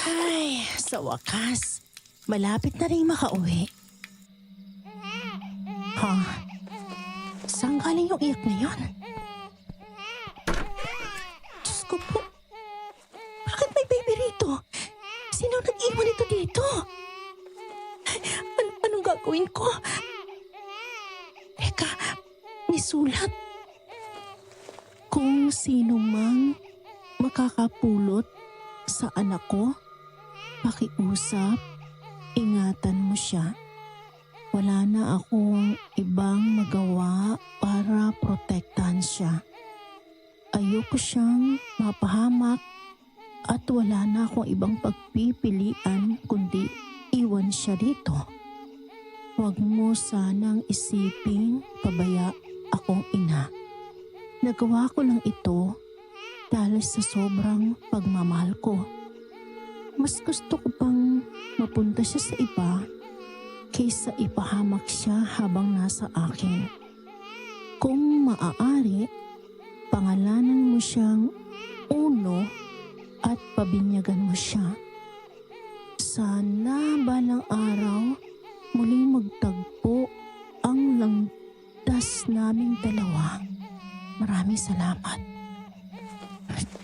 Ay, sa wakas, malapit na rin makauwi. Ha? Saan galing yung iyak na yun? Diyos ko po, bakit may baby rito? Sino nag-iwan ito dito? Anong gagawin ko? Teka, may sulat. Kung sino mang makakapulot sa anak ko, pakiusap, ingatan mo siya. Wala na akong ibang magawa para protektahan siya. Ayoko siyang mapahamak at wala na akong ibang pagpipilian kundi iwan siya dito. Huwag mo sanang isiping pabaya akong ina. Nagawa ko lang ito dahil sa sobrang pagmamahal ko. Mas gusto ko pang mapunta siya sa iba kaysa ipahamak siya habang nasa akin. Kung maaari, pangalanan mo siyang Uno at pabinyagan mo siya. Sana balang araw muling magtagpo ang landas naming dalawa. Maraming salamat.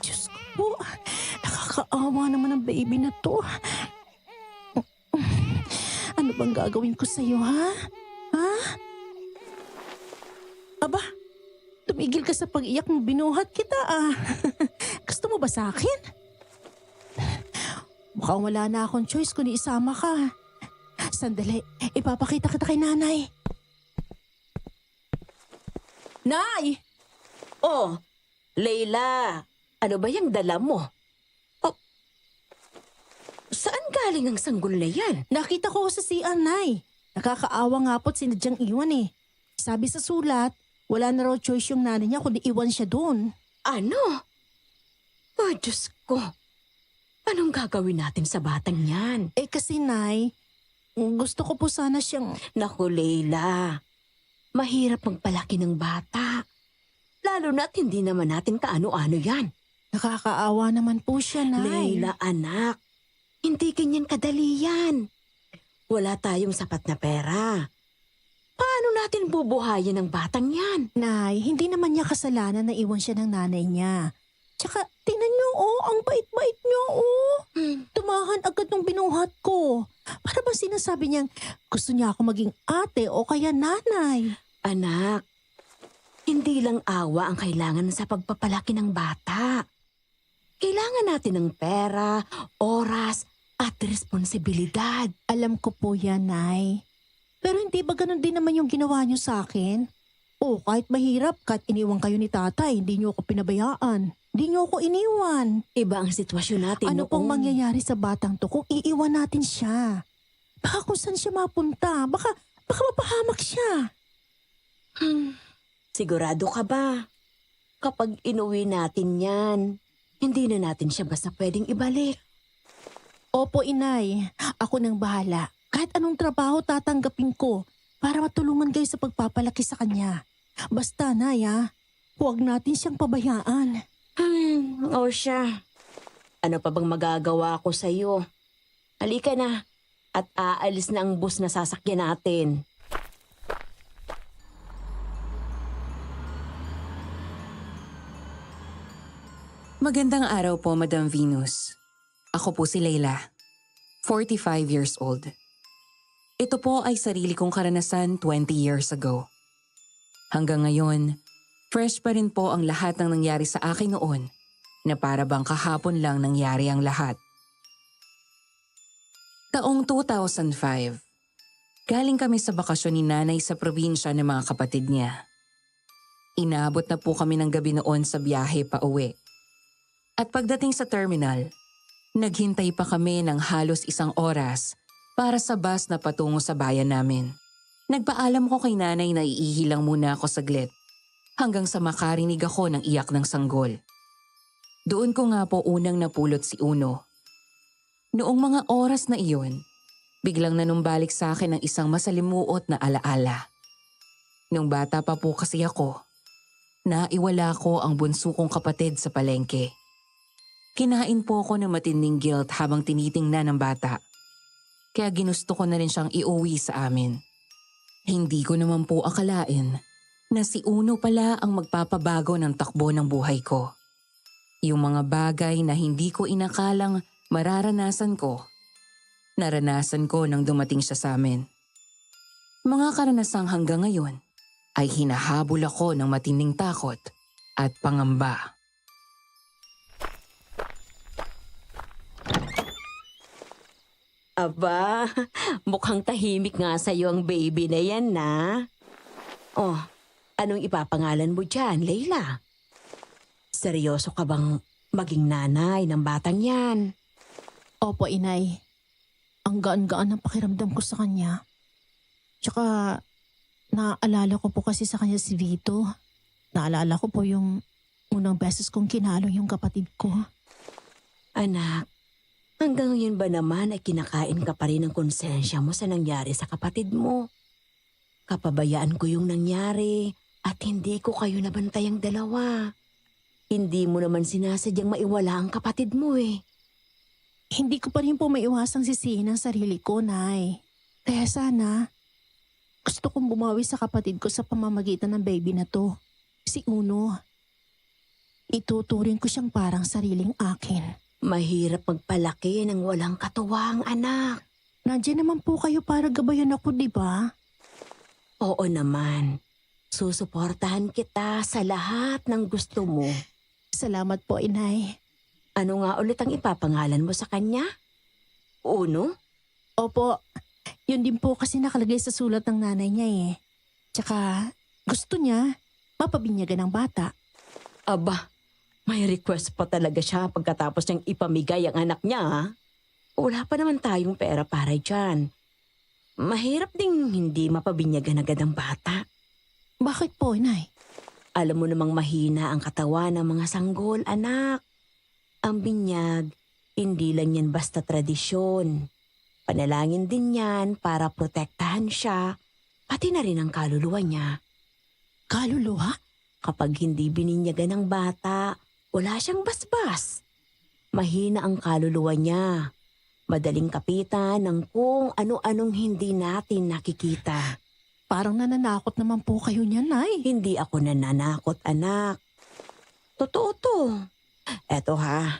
Diyos ko po, nakakaawa naman ang baby na to. Ano bang gagawin ko sa'yo, ha? Ha? Aba, tumigil ka sa pag-iyak mo, binuhat kita, ah. Gusto mo ba sa akin? Mukhang wala na akong choice kundi isama ka. Sandali, ipapakita kita kay nanay. Nay! Oh, Leila, ano ba yung dala mo? Oh, saan galing ang sanggol na yan? Nakita ko sa CR, Nay. Nakakaawa nga po't sinadyang iwan eh. Sabi sa sulat, wala na raw choice yung nanay niya kundi iwan siya doon. Ano? Oh, Diyos ko. Anong gagawin natin sa batang yan? Eh kasi, Nay, gusto ko po sana siyang... Naku, Leila. Mahirap magpalaki ng bata. Lalo na't hindi naman natin kaano-ano yan. Nakakaawa naman po siya, Nay. Leila, anak. Hindi ganyan kadali yan. Wala tayong sapat na pera. Paano natin bubuhayin ang batang yan? Nay, hindi naman niya kasalanan na iwan siya ng nanay niya. Tsaka, tingnan niyo, ang bait-bait niyo, Tumahan agad nung binuhat ko. Para ba sinasabi niyang gusto niya ako maging ate o kaya nanay? Anak, hindi lang awa ang kailangan sa pagpapalaki ng bata. Kailangan natin ng pera, oras, at responsibilidad. Alam ko po yan, Nay. Pero hindi ba ganun din naman yung ginawa niyo sa akin? Kahit mahirap, kahit iniwan kayo ni tatay, hindi niyo ako pinabayaan. Hindi niyo ako iniwan. Iba ang sitwasyon natin Ano noon. pong mangyayari sa batang to kung iiwan natin siya? Baka kung saan siya mapunta, baka mapahamak siya. Sigurado ka ba? Kapag inuwi natin yan, hindi na natin siya basta pwedeng ibalik. Opo, Inay. Ako nang bahala. Kahit anong trabaho tatanggapin ko para matulungan kayo sa pagpapalaki sa kanya. Basta, Nay, huwag natin siyang pabayaan. O siya. Ano pa bang magagawa ko sa'yo? Halika na at aalis na ang bus na sasakyan natin. Magandang araw po, Madam Venus. Ako po si Leila, 45 years old. Ito po ay sarili kong karanasan 20 years ago. Hanggang ngayon, fresh pa rin po ang lahat ng nangyari sa akin noon na para bang kahapon lang nangyari ang lahat. Taong 2005, galing kami sa bakasyon ni nanay sa probinsya ng mga kapatid niya. Inaabot na po kami ng gabi noon sa biyahe pa uwi. At pagdating sa terminal, naghintay pa kami ng halos 1 oras para sa bus na patungo sa bayan namin. Nagpaalam ko kay nanay na iihilang muna ako saglit hanggang sa makarinig ako ng iyak ng sanggol. Doon ko nga po unang napulot si Uno. Noong mga oras na iyon, biglang nanumbalik sa akin ng isang masalimuot na alaala. Nung bata pa po kasi ako, naiwala ko ang bunso kong kapatid sa palengke. Kinain po ako ng matinding guilt habang tinitingnan ng bata. Kaya ginusto ko na rin siyang iuwi sa amin. Hindi ko naman po akalain na si Uno pala ang magpapabago ng takbo ng buhay ko. Yung mga bagay na hindi ko inakalang mararanasan ko, naranasan ko nang dumating siya sa amin. Mga karanasang hanggang ngayon ay hinahabol ako ng matinding takot at pangamba. Aba, mukhang tahimik nga sa'yo ang baby na yan, na. Oh, anong ipapangalan mo dyan, Leila? Seryoso ka bang maging nanay ng batang yan? Opo, inay. Ang gaan-gaan ng pakiramdam ko sa kanya. Tsaka, naalala ko po kasi sa kanya si Vito. Naalala ko po yung unang beses kong kinalong yung kapatid ko. Anak, hanggang ngayon ba naman ay kinakain ka pa rin ng konsensya mo sa nangyari sa kapatid mo? Kapabayaan ko yung nangyari at hindi ko kayo nabantay ang dalawa. Hindi mo naman sinasadyang maiwala ang kapatid mo eh. Hindi ko pa rin po maiwasang sisihin ang sarili ko, Nay. Kaya sana, gusto kong bumawi sa kapatid ko sa pamamagitan ng baby na to. Si Uno. Ituturing ko siyang parang sariling akin. Mahirap magpalaki ng walang katuwang, anak. Nandiyan naman po kayo para gabayan ako, di ba? Oo naman. Susuportahan kita sa lahat ng gusto mo. Salamat po, Inay. Ano nga ulit ang ipapangalan mo sa kanya? Uno? Opo, yun din po kasi nakalagay sa sulat ng nanay niya eh. Tsaka gusto niya mapabinyagan ng bata. Aba, may request pa talaga siya pagkatapos niyang ipamigay ang anak niya, ha? Wala pa naman tayong pera para dyan. Mahirap ding hindi mapabinyagan agad ang bata. Bakit po, Inay? Alam mo namang mahina ang katawan ng mga sanggol, anak. Ang binyag, hindi lang yan basta tradisyon. Panalangin din yan para protektahan siya, pati na rin ang kaluluwa niya. Kaluluwa? Kapag hindi bininyagan ng bata, wala siyang basbas. Mahina ang kaluluwa niya. Madaling kapitan ng kung ano-anong hindi natin nakikita. Parang nananakot naman po kayo niya, Nay. Hindi ako nananakot, anak. Totoo to. Eto ha,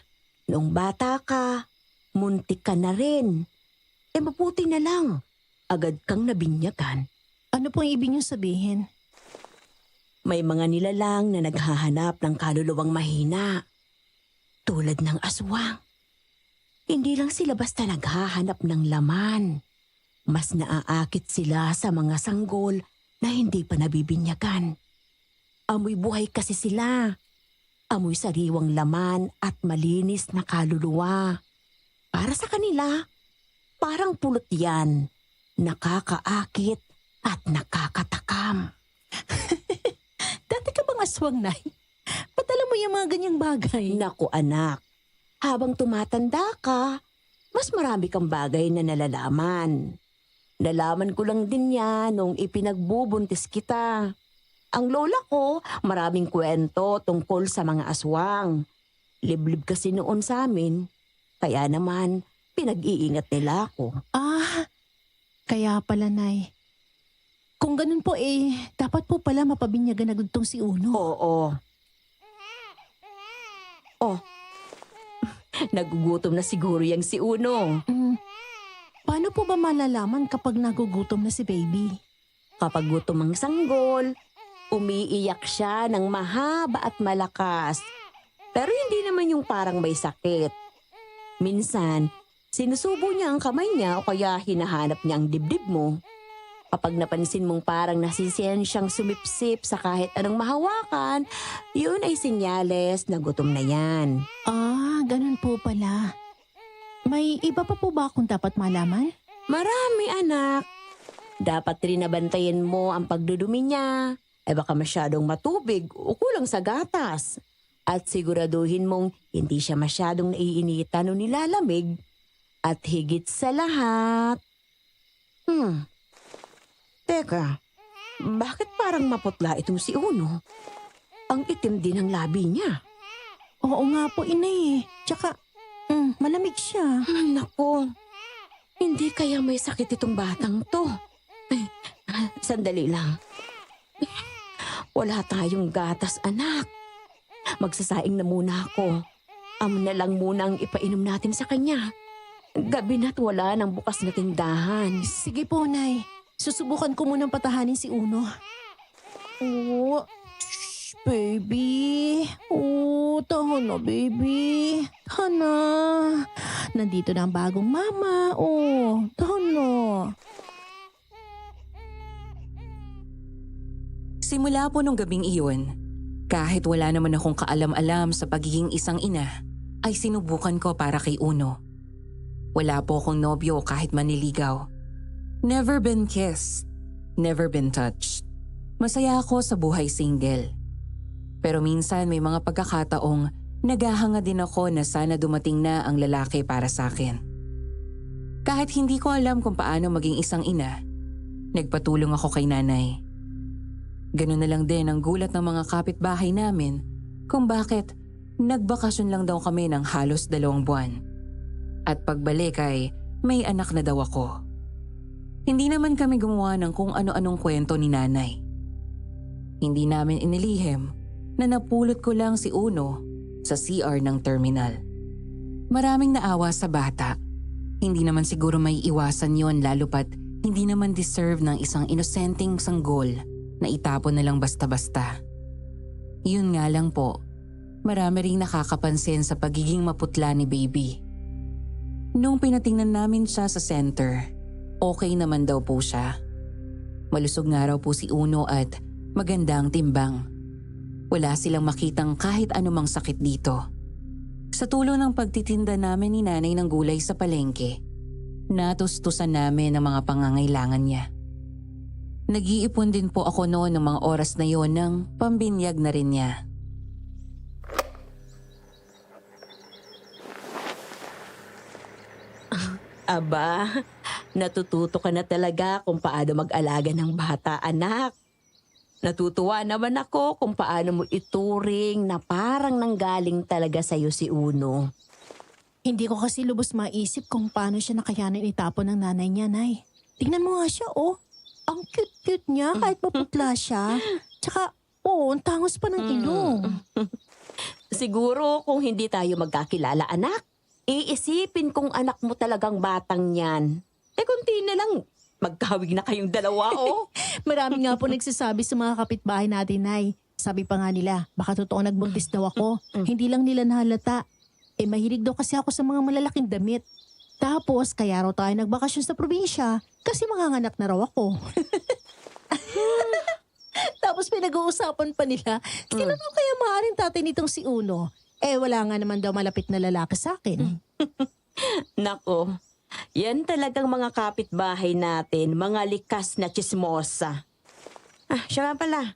noong bata ka, muntik ka na rin. Mabuti na lang, agad kang nabinyagan. Ano pong ibig niyo sabihin? May mga nilalang na naghahanap ng kaluluwang mahina. Tulad ng aswang. Hindi lang sila basta naghahanap ng laman. Mas naaakit sila sa mga sanggol na hindi pa nabibinyagan. Amoy buhay kasi sila. Amoy sariwang laman at malinis na kaluluwa. Para sa kanila, parang pulot yan. Nakakaakit at nakakatakam. Dati ka bang aswang, Nay? Ba't alam mo yung mga ganyang bagay? Naku anak, habang tumatanda ka, mas marami kang bagay na nalalaman. Nalaman ko lang din yan nung ipinagbubuntis kita. Ang lola ko, maraming kwento tungkol sa mga aswang. Liblib kasi noon sa amin, kaya naman pinag-iingat nila ako. Kaya pala, Nay. Kung ganun po dapat po pala mapabinyagan agad tong si Uno. Oo. Oh, nagugutom na siguro yang si Uno. Paano po ba malalaman kapag nagugutom na si baby? Kapag gutom ang sanggol, umiiyak siya ng mahaba at malakas. Pero hindi naman yung parang may sakit. Minsan, sinusubo niya ang kamay niya o kaya hinahanap niya ang dibdib mo. Kapag napansin mong parang nasisiyan siyang sumipsip sa kahit anong mahawakan, yun ay senyales na gutom na yan. Ganun po pala. May iba pa po ba akong dapat malaman? Marami anak. Dapat rin nabantayan mo ang pagdudumi niya. Baka masyadong matubig o kulang sa gatas. At siguraduhin mong hindi siya masyadong naiinitan o nilalamig. At higit sa lahat... Teka, bakit parang maputla itong si Uno? Ang itim din ang labi niya. Oo nga po, inay. Tsaka, malamig siya. Naku, hindi kaya may sakit itong batang to. Ay, sandali lang. Wala tayong gatas, anak. Magsasaing na muna ako. Na lang muna ang ipainom natin sa kanya. Gabi na't wala nang bukas na tindahan. Sige po, Nay. Susubukan ko munang patahanin si Uno. Oh, shh, baby. Oh, tahan na, baby. Tahan na. Nandito na ang bagong mama. Oh, tahan na. Simula po nung gabing iyon, kahit wala naman akong kaalam-alam sa pagiging isang ina, ay sinubukan ko para kay Uno. Wala po akong nobyo o kahit maniligaw. Never been kissed. Never been touched. Masaya ako sa buhay single. Pero minsan may mga pagkakataong naghahanga din ako na sana dumating na ang lalaki para sa akin. Kahit hindi ko alam kung paano maging isang ina, nagpatulong ako kay nanay. Ganun na lang din ang gulat ng mga kapitbahay namin kung bakit nagbakasyon lang daw kami ng halos 2 buwan. At pagbalik ay may anak na daw ako. Hindi naman kami gumawa ng kung ano-anong kwento ni nanay. Hindi namin inilihim na napulot ko lang si Uno sa CR ng terminal. Maraming naawa sa bata. Hindi naman siguro may iwasan yon lalo pat hindi naman deserve ng isang inosenteng sanggol na itapon na lang basta-basta. Yun nga lang po, marami ring nakakapansin sa pagiging maputla ni baby. Nung pinatingnan namin siya sa center, okay naman daw po siya. Malusog nga raw po si Uno at maganda ang timbang. Wala silang makitang kahit anumang sakit dito. Sa tulong ng pagtitinda namin ni nanay ng gulay sa palengke, natustusan namin ang mga pangangailangan niya. Nag-iipon din po ako noon ng mga oras na yon ng pambinyag na rin niya. Aba, natututo ka na talaga kung paano mag-alaga ng bata, anak. Natutuwa naman ako kung paano mo ituring na parang nanggaling talaga sa'yo si Uno. Hindi ko kasi lubos maisip kung paano siya nakayanan itapon ng nanay niya, Nay. Tingnan mo nga siya, oh. Ang cute-cute niya kahit maputla siya. Tsaka, ang tangos pa ng ilong. Siguro kung hindi tayo magkakilala, anak, iisipin kong anak mo talagang batang yan. Kunti na lang, magkawig na kayong dalawa, oh. Marami nga po nagsasabi sa mga kapitbahay natin, Nay. Sabi pa nga nila, baka totoo nagbuntis daw ako. Hindi lang nila nahalata. Mahilig daw kasi ako sa mga malalaking damit. Tapos, kaya raw tayo nagbakasyon sa probinsya kasi manganganak na raw ako. Tapos pinag-uusapan pa nila, sino daw kaya maaaring tatay nitong si Uno? Wala nga naman daw malapit na lalaki sa akin. Nako, yan talagang mga kapitbahay natin, mga likas na chismosa. Siya nga pala,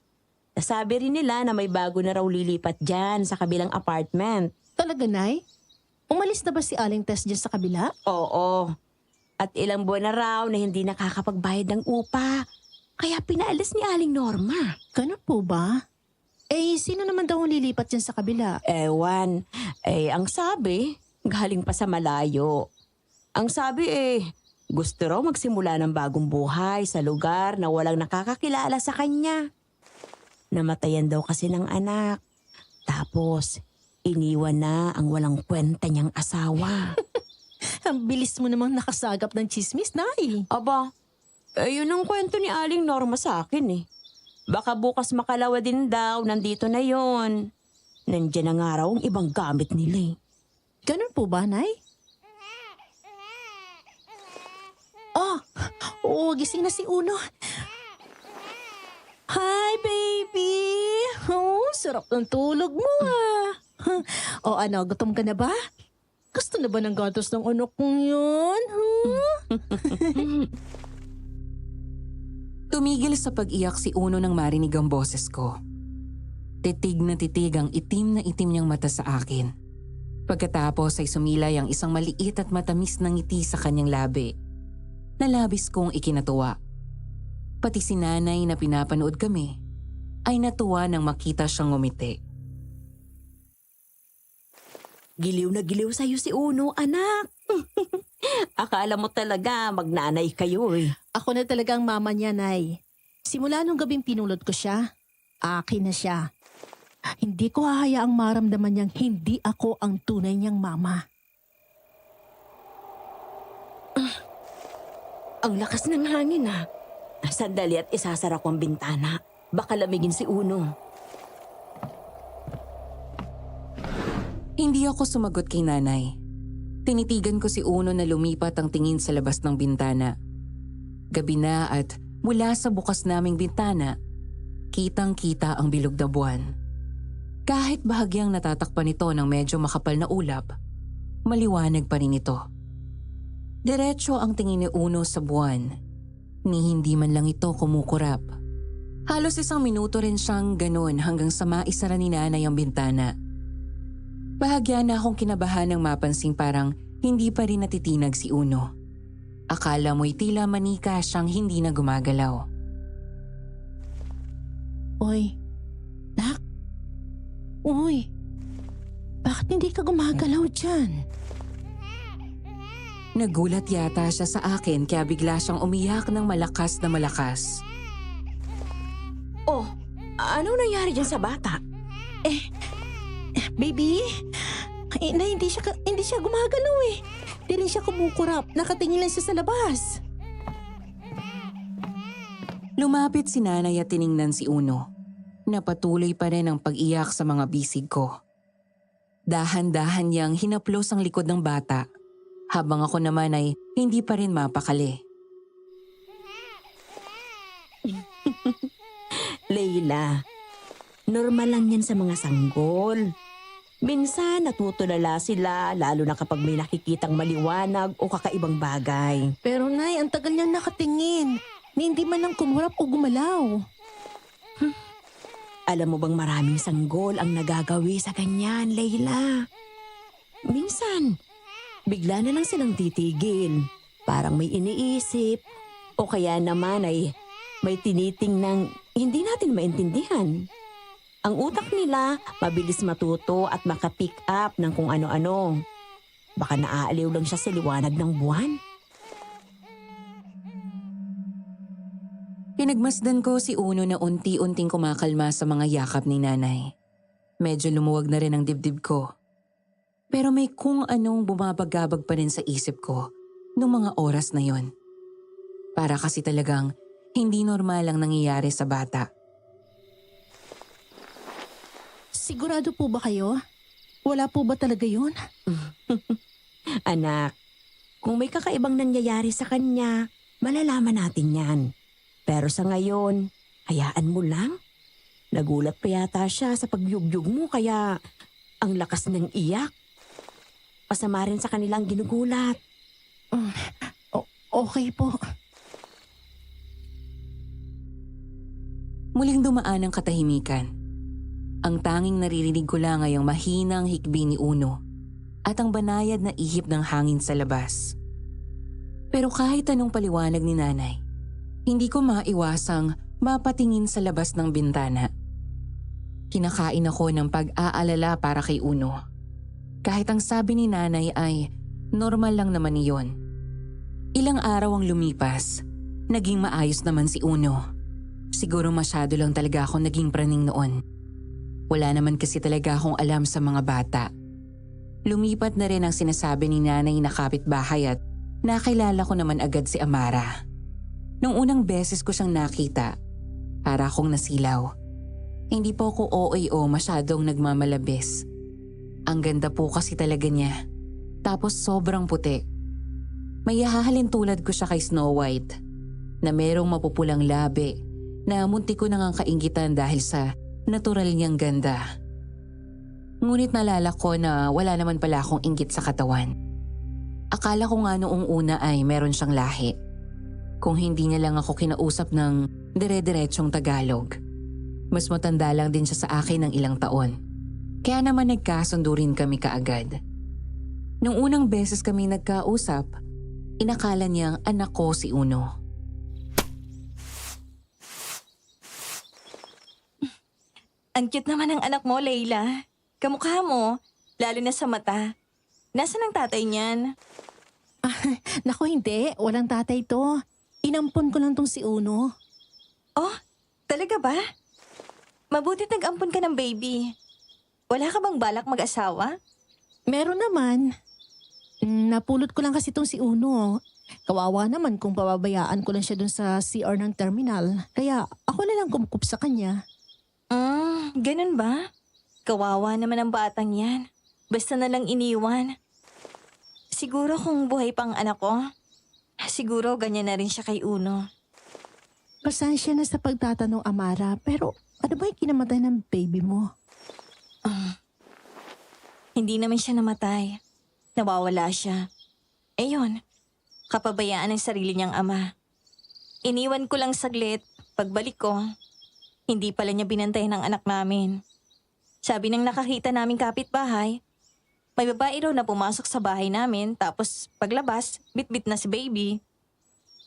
sabi rin nila na may bago na raw lilipat dyan sa kabilang apartment. Talaga, Nay? Umalis na ba si Aling Tess dyan sa kabila? Oo. At ilang buwan na raw na hindi nakakapagbayad ng upa. Kaya pinaalis ni Aling Norma. Ganun po ba? Sino naman daw ang lilipat dyan sa kabila? Ewan. Ang sabi, galing pa sa malayo. Ang sabi gusto raw magsimula ng bagong buhay sa lugar na walang nakakakilala sa kanya. Namatayan daw kasi ng anak. Tapos, iniwan na ang walang kwenta niyang asawa. Ang bilis mo namang nakasagap ng chismis, Nay. Aba, yun ang kwento ni Aling Norma sa akin. Baka bukas makalawa din daw, nandito na yon. Nandiyan na nga raw ang ibang gamit nila. Ganun po ba, Nay? Gising na si Uno. Hi, baby! Sarap ng tulog mo, gutom ka na ba? Gusto na ba ng gatos ng anak kong yun? Tumigil sa pag-iyak si Uno nang marinig ang boses ko. Titig na titig ang itim na itim niyang mata sa akin. Pagkatapos ay sumilay ang isang maliit at matamis na ngiti sa kanyang labi. Nalabis kong ikinatuwa. Pati si nanay na pinapanood kami ay natuwa nang makita siyang ngumiti. Giliw na giliw sa'yo si Uno, anak. Akala mo talaga magnanay kayo eh. Ako na talagang mama niya, Nay. Simula nung gabing pinulot ko siya, akin na siya. Hindi ko hahayaang maramdaman niyang hindi ako ang tunay niyang mama. Ang lakas ng hangin ah. Sandali at isasara ko ang bintana. Baka lamigin si Uno. Hindi ako sumagot kay nanay. Tinitigan ko si Uno na lumipat ang tingin sa labas ng bintana. Gabi na at mula sa bukas naming bintana, kitang-kita ang bilog na buwan. Kahit bahagyang natatakpan ito ng medyo makapal na ulap, maliwanag pa rin ito. Diretso ang tingin ni Uno sa buwan, ni hindi man lang ito kumukurap. Halos 1 minuto rin siyang ganun hanggang sa maisara ni nanay ang bintana. Bahagya na akong kinabahan ng mapansing parang hindi pa rin natitinag si Uno. Akala mo'y tila manika siyang hindi na gumagalaw. Oy, Nak? Uy, bakit hindi ka gumagalaw dyan? Nagulat yata siya sa akin kaya bigla siyang umiyak ng malakas na malakas. Oh, anong nangyari dyan sa bata? Baby, na hindi siya gumagalaw eh. Hindi rin siya kumukurap. Nakatingin lang siya sa labas. Lumapit si nanay at tiningnan si Uno. Napatuloy pa rin ang pag-iyak sa mga bisig ko. Dahan-dahan niyang hinaplos ang likod ng bata, habang ako naman ay hindi pa rin mapakali. Leila, normal lang yan sa mga sanggol. Minsan natutulala sila lalo na kapag may nakikitang maliwanag o kakaibang bagay. Pero Nay, ang tagal niyang nakatingin. Hindi man lang kumurap o gumalaw. Alam mo bang maraming sanggol ang nagagawi sa ganyan, Leila? Minsan, bigla na lang silang titigil. Parang may iniisip o kaya naman ay may tinitingnang hindi natin maintindihan. Ang utak nila mabilis matuto at makapick up ng kung ano-ano. Baka naaaliw lang siya sa liwanag ng buwan. Pinagmasdan ko si Uno na unti-unting kumakalma sa mga yakap ni nanay. Medyo lumuwag na rin ang dibdib ko. Pero may kung anong bumabagabag pa rin sa isip ko noong mga oras na yon. Para kasi talagang hindi normal ang nangyayari sa bata. Sigurado po ba kayo? Wala po ba talaga yun? Anak, kung may kakaibang nangyayari sa kanya, malalaman natin yan. Pero sa ngayon, hayaan mo lang. Nagulat pa yata siya sa pagyugyug mo kaya ang lakas ng iyak. Pasama rin sa kanilang ginugulat. Okay po. Muling dumaan ang katahimikan. Ang tanging naririnig ko lang ay ang mahinang hikbi ni Uno at ang banayad na ihip ng hangin sa labas. Pero kahit anong paliwanag ni nanay, hindi ko maiwasang mapatingin sa labas ng bintana. Kinakain ako ng pag-aalala para kay Uno. Kahit ang sabi ni nanay ay normal lang naman iyon. Ilang araw ang lumipas, naging maayos naman si Uno. Siguro masyado lang talaga ako naging praning noon. Wala naman kasi talaga akong alam sa mga bata. Lumipat na rin ang sinasabi ni nanay na kapitbahay at nakilala ko naman agad si Amara. Nung unang beses ko siyang nakita, para akong nasilaw. Hindi po ako OAO masyadong nagmamalabis. Ang ganda po kasi talaga niya. Tapos sobrang puti. May hahalin tulad ko siya kay Snow White na merong mapupulang labi na munti ko nang kainggitan dahil sa natural niyang ganda. Ngunit nalala ko na wala naman pala akong inggit sa katawan. Akala ko nga noong una ay meron siyang lahi. Kung hindi niya lang ako kinausap ng dire-diretsong Tagalog. Mas matanda lang din siya sa akin ng ilang taon. Kaya naman nagkasundo rin kami kaagad. Nung unang beses kami nagkausap, inakala niyang anak ko si Uno. Ang cute naman ng anak mo, Leila. Kamukha mo. Lalo na sa mata. Nasaan ang tatay niyan? Naku, hindi. Walang tatay to. Inampon ko lang tong si Uno. Oh, talaga ba? Mabuti nag-ampon ka ng baby. Wala ka bang balak mag-asawa? Meron naman. Napulot ko lang kasi tong si Uno. Kawawa naman kung pababayaan ko lang siya dun sa CR ng terminal. Kaya ako na lang kumukup sa kanya. Ganun ba? Kawawa naman ang batang yan. Basta na lang iniwan. Siguro kung buhay pang anak ko, siguro ganyan na rin siya kay Uno. Pasensya na sa pagtatanong, Amara. Pero ano ba yung kinamatay ng baby mo? Hindi naman siya namatay. Nawawala siya. Ayun, kapabayaan ng sarili niyang ama. Iniwan ko lang saglit. Pagbalik ko, hindi pala niya binantayan ng anak namin. Sabi ng nakakita naming kapitbahay, may babae raw na pumasok sa bahay namin tapos paglabas, bitbit na si baby.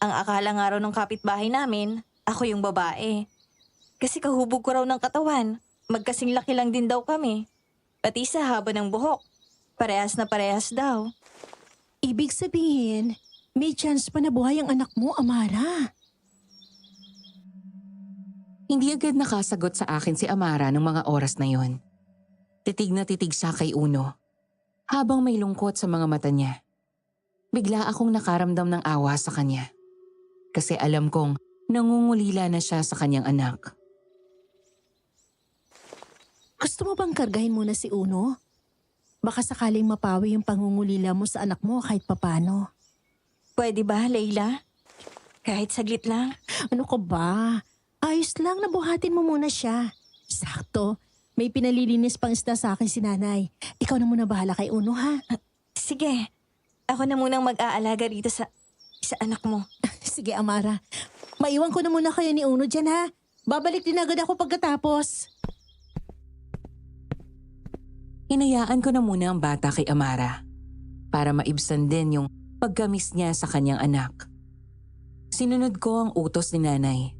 Ang akala nga raw ng kapitbahay namin, ako yung babae. Kasi kahubog ko raw ng katawan, magkasing laki lang din daw kami. Pati sa haba ng buhok, parehas na parehas daw. Ibig sabihin, may chance pa na buhay ang anak mo, Amara. Hindi agad nakasagot sa akin si Amara ng mga oras na yon. Titig na titig siya kay Uno. Habang may lungkot sa mga mata niya. Bigla akong nakaramdam ng awa sa kanya. Kasi alam kong nangungulila na siya sa kanyang anak. Gusto mo bang kargahin muna si Uno? Baka sakaling mapawi yung pangungulila mo sa anak mo kahit papano. Pwede ba, Layla? Kahit saglit lang. Ano ka ba? Ayos lang, nabuhatin mo muna siya. Sakto. May pinalilinis pang isda sa akin si nanay. Ikaw na muna bahala kay Uno, ha? Sige, ako na munang mag-aalaga rito sa anak mo. Sige, Amara. Maiwan ko na muna kayo ni Uno dyan, ha? Babalik din agad ako pagkatapos. Hinayaan ko na muna ang bata kay Amara para maibsan din yung pagkamis niya sa kanyang anak. Sinunod ko ang utos ni nanay.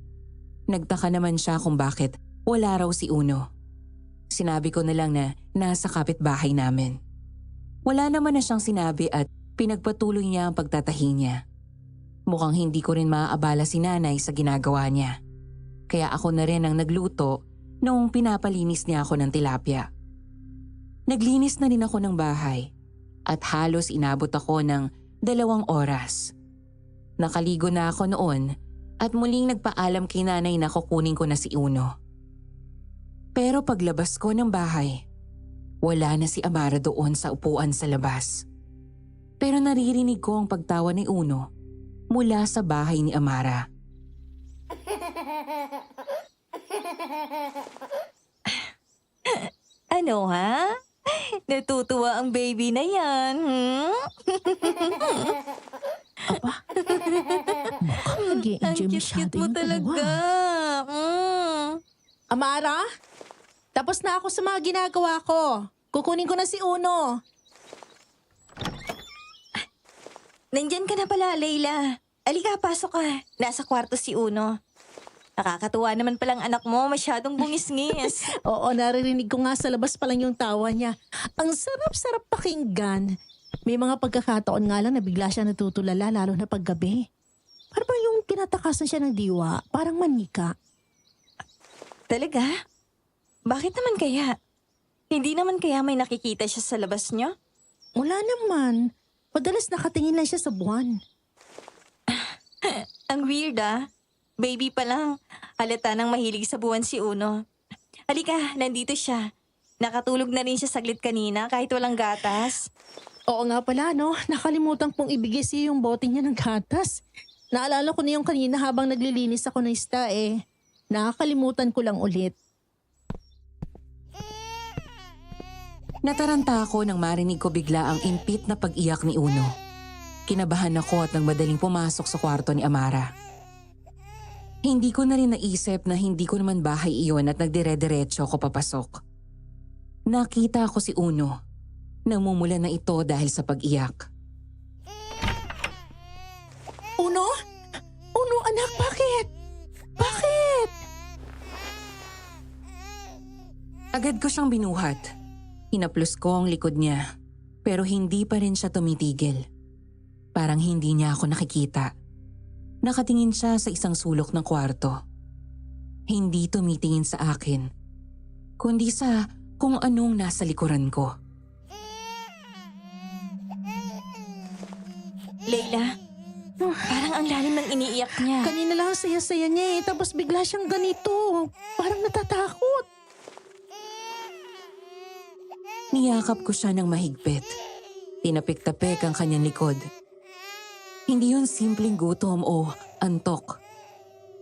Nagtaka naman siya kung bakit wala raw si Uno. Sinabi ko na lang na nasa kapitbahay namin. Wala naman na siyang sinabi at pinagpatuloy niya ang pagtatahi niya. Mukhang hindi ko rin maaabala si nanay sa ginagawa niya. Kaya ako na rin ang nagluto noong pinapalinis niya ako ng tilapia. Naglinis na rin ako ng bahay at halos inabot ako ng 2 oras. Nakaligo na ako noon at muling nagpaalam kay nanay na kukunin ko na si Uno. Pero paglabas ko ng bahay, wala na si Amara doon sa upuan sa labas. Pero naririnig ko ang pagtawa ni Uno mula sa bahay ni Amara. Ano ha? Natutuwa ang baby na yan, Aba, mukhang nag-i-enjoy Ang masyado cute mo yung talaga. dalawa. Amara, tapos na ako sa mga ginagawa ko. Kukunin ko na si Uno. Nandyan ka na pala, Layla. Alika, pasok ka. Nasa kwarto si Uno. Nakakatuwa naman palang anak mo, masyadong bungis-ngis. Oo, naririnig ko nga sa labas pa lang yung tawa niya. Ang sarap-sarap pakinggan. May mga pagkakataon nga lang na bigla siya natutulala lalo na paggabi. Para ba yung tinatakasan siya ng diwa, parang manika. Talaga? Bakit naman kaya? Hindi naman kaya may nakikita siya sa labas niyo? Wala naman. Madalas nakatingin lang siya sa buwan. Ang weird ah. Baby pa lang. Halata nang mahilig sa buwan si Uno. Halika, nandito siya. Nakatulog na rin siya saglit kanina kahit walang gatas. Oo nga pala, no? Nakalimutan kong ibigay siya yung bote niya ng gatas. Naalala ko na yung kanina habang naglilinis ako ng isda eh. Nakakalimutan ko lang ulit. Nataranta ako nang marinig ko bigla ang impit na pag-iyak ni Uno. Kinabahan ako at nang madaling pumasok sa kwarto ni Amara. Hindi ko na rin naisip na hindi ko naman bahay iyon at nagdire-diretso ako papasok. Nakita ko si Uno. Namumula na ito dahil sa pag-iyak. Uno? Uno, anak, bakit? Bakit? Agad ko siyang binuhat. Hinaplos ko ang likod niya, pero hindi pa rin siya tumitigil. Parang hindi niya ako nakikita. Nakatingin siya sa isang sulok ng kwarto. Hindi tumitingin sa akin, kundi sa kung anong nasa likuran ko. Leila, parang ang lalim ng iniiyak niya. Kanina lang ang saya-saya niya tapos bigla siyang ganito. Parang natatakot. Niyakap ko siya ng mahigpit. Tinapik-tapik ang kanyang likod. Hindi yun simpleng gutom o antok.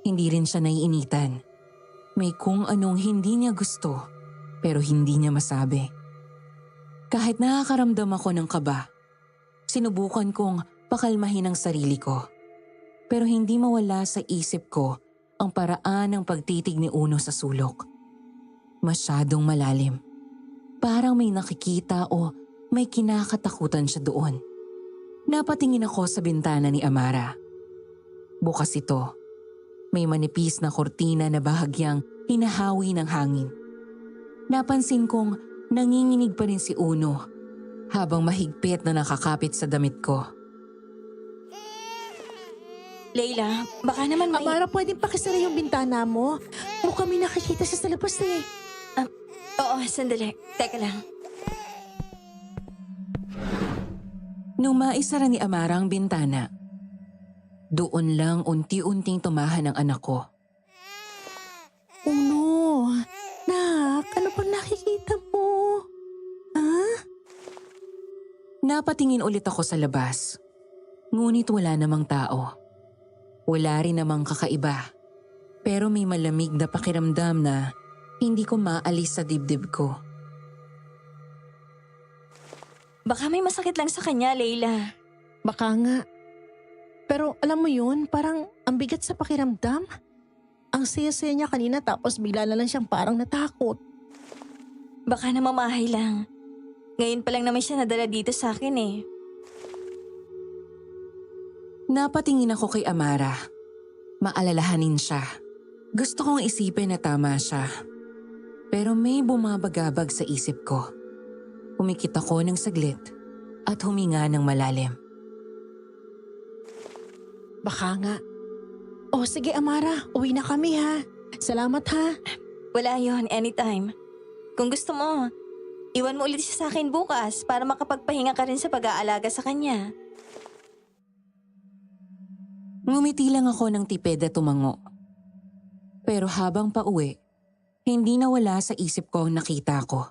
Hindi rin siya naiinitan. May kung anong hindi niya gusto, pero hindi niya masabi. Kahit nakakaramdam ako ng kaba, sinubukan kong pakalmahin ang sarili ko. Pero hindi mawala sa isip ko ang paraan ng pagtitig ni Uno sa sulok. Masyadong malalim. Parang may nakikita o may kinakatakutan siya doon. Napatingin ako sa bintana ni Amara. Bukas ito. May manipis na kortina na bahagyang hinahawi ng hangin. Napansin kong nanginginig pa rin si Uno habang mahigpit na nakakapit sa damit ko. Leila, baka naman may... Amara, pwedeng pakisara yung bintana mo? Mukhang may nakikita siya sa labas eh. Oo, sandali. Teka lang. Nung maisara ni Amara ang bintana, doon lang unti-unting tumahan ang anak ko. Uno, nak, ano bang nakikita mo? Ha? Napatingin ulit ako sa labas, ngunit wala namang tao. Wala rin namang kakaiba, pero may malamig na pakiramdam na hindi ko maalis sa dibdib ko. Baka may masakit lang sa kanya, Leila. Baka nga. Pero alam mo yun, parang ang bigat sa pakiramdam. Ang saya-saya niya kanina tapos bigla na lang siyang parang natakot. Baka namamahay lang. Ngayon pa lang naman siya nadala dito sa akin eh. Napatingin ako kay Amara. Maalalahanin siya. Gusto kong isipin na tama siya. Pero may bumabagabag sa isip ko. Humikit ako ng saglit at huminga ng malalim. Baka nga. O sige Amara, uwi na kami ha. Salamat ha. Wala yon, anytime. Kung gusto mo, iwan mo ulit siya sa akin bukas para makapagpahinga ka rin sa pag-aalaga sa kanya. Ngumiti lang ako ng tipid at tumango. Pero habang pauwi, hindi nawala sa isip ko ang nakita ko.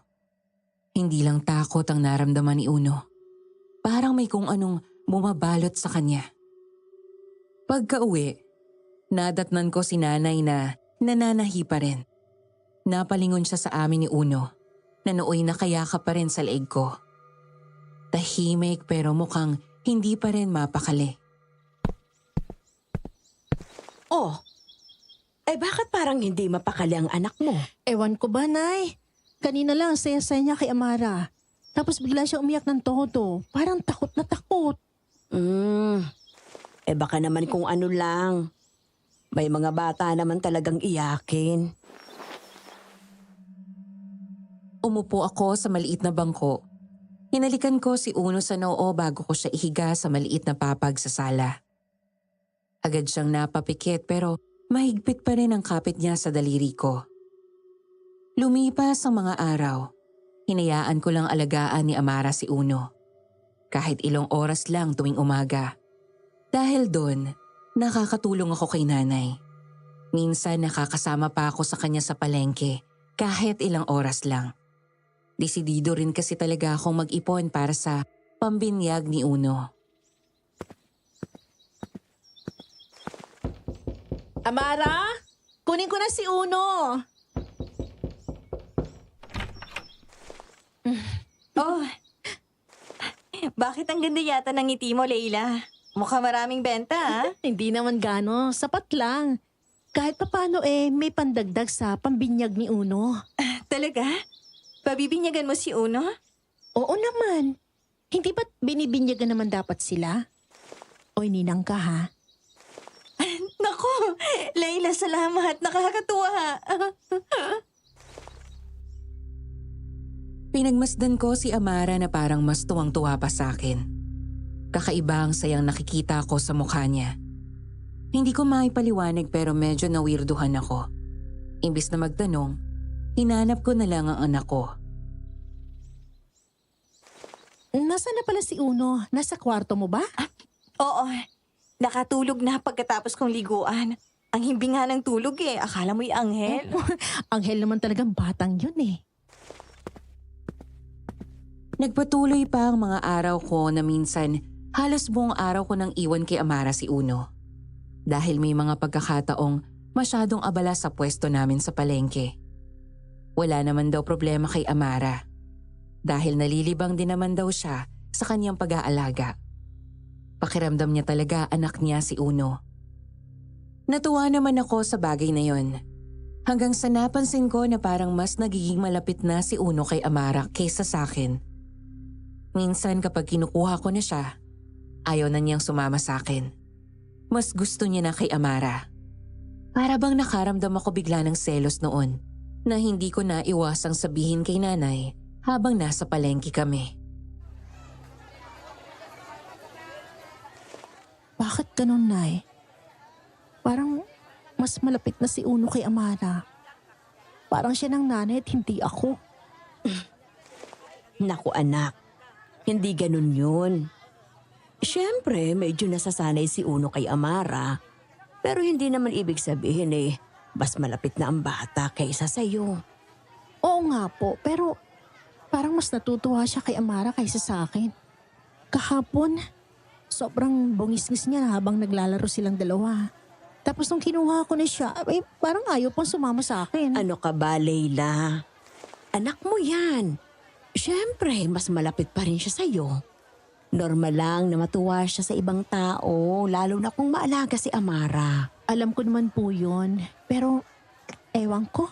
Hindi lang takot ang naramdaman ni Uno. Parang may kung anong bumabalot sa kanya. Pagka-uwi, nadatnan ko si nanay na nananahi pa rin. Napalingon siya sa amin ni Uno na nooy nakayakap pa rin sa leeg ko. Tahimik pero mukhang hindi pa rin mapakali. Oh, ay bakit parang hindi mapakali ang anak mo? Ewan ko ba, Nay? Kanina lang saya-saya niya kay Amara. Tapos bigla siya umiyak ng todo. Parang takot na takot. Baka naman kung ano lang. May mga bata naman talagang iyakin. Umupo ako sa maliit na bangko. Hinalikan ko si Uno sa noo bago ko siya ihiga sa maliit na papag sa sala. Agad siyang napapikit pero mahigpit pa rin ang kapit niya sa daliri ko. Lumipas ang mga araw, hinayaan ko lang alagaan ni Amara si Uno. Kahit ilang oras lang tuwing umaga. Dahil doon, nakakatulong ako kay nanay. Minsan nakakasama pa ako sa kanya sa palengke kahit ilang oras lang. Desidido rin kasi talaga akong mag-ipon para sa pambinyag ni Uno. Amara, kunin ko na si Uno. Oh, bakit ang ganda yata ng ngiti mo, Leila? Mukhang maraming benta, ha? Hindi naman gano, sapat lang. Kahit papano may pandagdag sa pambinyag ni Uno. Talaga? Pabibinyagan mo si Uno? Oo naman. Hindi ba't binibinyagan naman dapat sila? Oy, ninang ka ha? Naku, Leila, salamat. Nakakatuwa. Pinagmasdan ko si Amara na parang mas tuwang-tuwa pa sa akin. Kakaiba ang sayang nakikita ko sa mukha niya. Hindi ko maipaliwanag pero medyo nawirduhan ako. Imbis na magtanong, hinanap ko na lang ang anak ko. Nasaan na pala si Uno? Nasa kwarto mo ba? Oo, nakatulog na pagkatapos kong liguan. Ang himbing nga ng tulog eh. Akala mo'y anghel. Anghel naman talagang batang yun eh. Nagpatuloy pa ang mga araw ko na minsan halos buong araw ko nang iwan kay Amara si Uno. Dahil may mga pagkakataong masyadong abala sa pwesto namin sa palengke. Wala naman daw problema kay Amara. Dahil nalilibang din naman daw siya sa kanyang pag-aalaga. Pakiramdam niya talaga anak niya si Uno. Natuwa naman ako sa bagay na yon. Hanggang sa napansin ko na parang mas nagiging malapit na si Uno kay Amara kaysa sa akin. Minsan kapag kinukuha ko na siya, ayaw na niyang sumama sa akin. Mas gusto niya na kay Amara. Para bang nakaramdam ako bigla ng selos noon na hindi ko na iwasang sabihin kay nanay habang nasa palengke kami. Bakit ganun, Nay? Parang mas malapit na si Uno kay Amara. Parang siya ng nanay at hindi ako. Naku anak, hindi ganun yun. Siyempre, medyo nasasanay si Uno kay Amara. Pero hindi naman ibig sabihin mas malapit na ang bata kaysa sa'yo. Oo nga po, pero parang mas natutuwa siya kay Amara kaysa sa akin. Kahapon, sobrang bungis-ngis niya habang naglalaro silang dalawa. Tapos nung kinuha ko na siya, parang ayaw pang sumama sa akin. Ano ka ba, Leila? Anak mo yan. Siyempre, mas malapit pa rin siya sa'yo. Normal lang na matuwa siya sa ibang tao, lalo na kung maalaga si Amara. Alam ko naman po yun, pero ewan ko.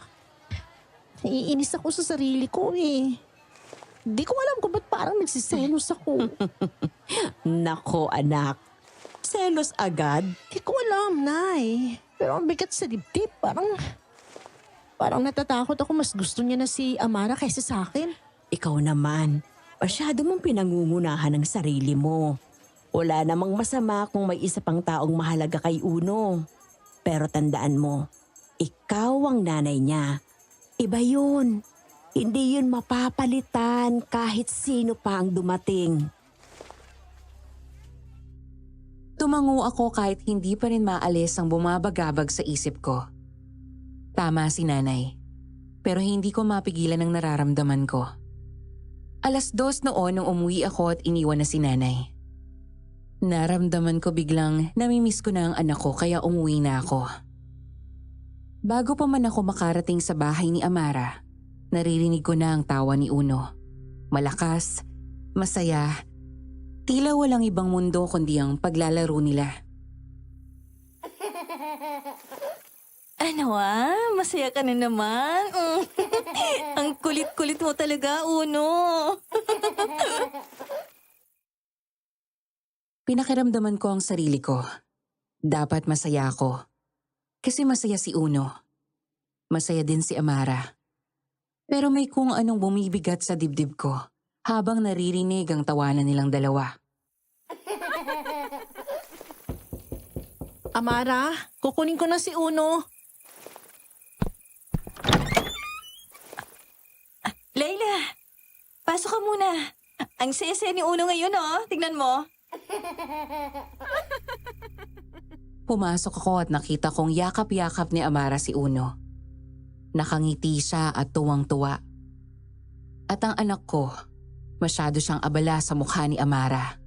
Naiinis ako sa sarili ko eh. Di ko alam kung ba't parang nagsiselos ako. Nako anak, selos agad? Di ko alam, Nay. Pero ang bigat sa dibdib, parang natatakot ako mas gusto niya na si Amara kaysa sa akin. Ikaw naman, masyado mong pinangungunahan ng sarili mo. Wala namang masama kung may isa pang taong mahalaga kay Uno. Pero tandaan mo, ikaw ang nanay niya. Iba yun. Hindi yun mapapalitan kahit sino pa ang dumating. Tumango ako kahit hindi pa rin maalis ang bumabagabag sa isip ko. Tama si nanay, pero hindi ko mapigilan ang nararamdaman ko. 2:00 noon nung umuwi ako at iniwan na si nanay. Naramdaman ko biglang namimiss ko na ang anak ko kaya umuwi na ako. Bago pa man ako makarating sa bahay ni Amara, naririnig ko na ang tawa ni Uno. Malakas, masaya, tila walang ibang mundo kundi ang paglalaro nila. Ano masaya ka na naman. Ang kulit-kulit mo talaga, Uno. Pinakiramdaman ko ang sarili ko. Dapat masaya ako. Kasi masaya si Uno. Masaya din si Amara. Pero may kung anong bumibigat sa dibdib ko habang naririnig ang tawanan nilang dalawa. Amara, kukunin ko na si Uno. Layla, pasok ka muna. Ang saya-saya ni Uno ngayon, Tignan mo. Pumasok ako at nakita kong yakap-yakap ni Amara si Uno. Nakangiti siya at tuwang-tuwa. At ang anak ko, masyado siyang abala sa mukha ni Amara.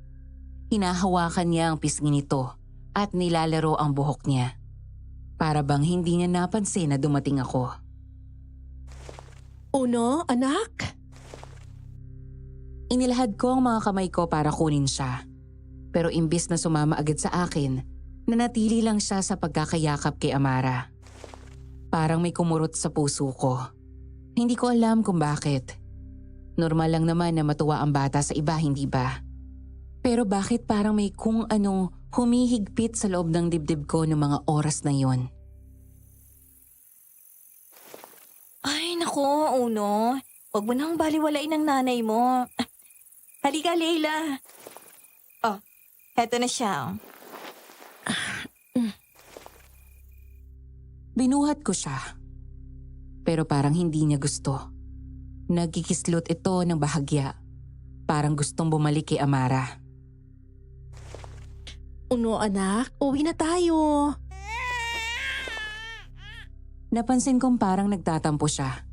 Hinahawakan niya ang pisngi nito at nilalaro ang buhok niya. Para bang hindi niya napansin na dumating ako. Uno, anak? Inilahad ko ang mga kamay ko para kunin siya. Pero imbis na sumama agad sa akin, nanatili lang siya sa pagkakayakap kay Amara. Parang may kumurot sa puso ko. Hindi ko alam kung bakit. Normal lang naman na matuwa ang bata sa iba, hindi ba? Pero bakit parang may kung anong humihigpit sa loob ng dibdib ko ng mga oras na yon? Ay, nako, Uno. Huwag mo nang baliwalain ng nanay mo. Halika, Leila. Oh, heto na siya. Binuhat ko siya. Pero parang hindi niya gusto. Nagkikislot ito ng bahagya. Parang gustong bumalik kay Amara. Uno anak, uwi na tayo. Napansin kong parang nagtatampo siya.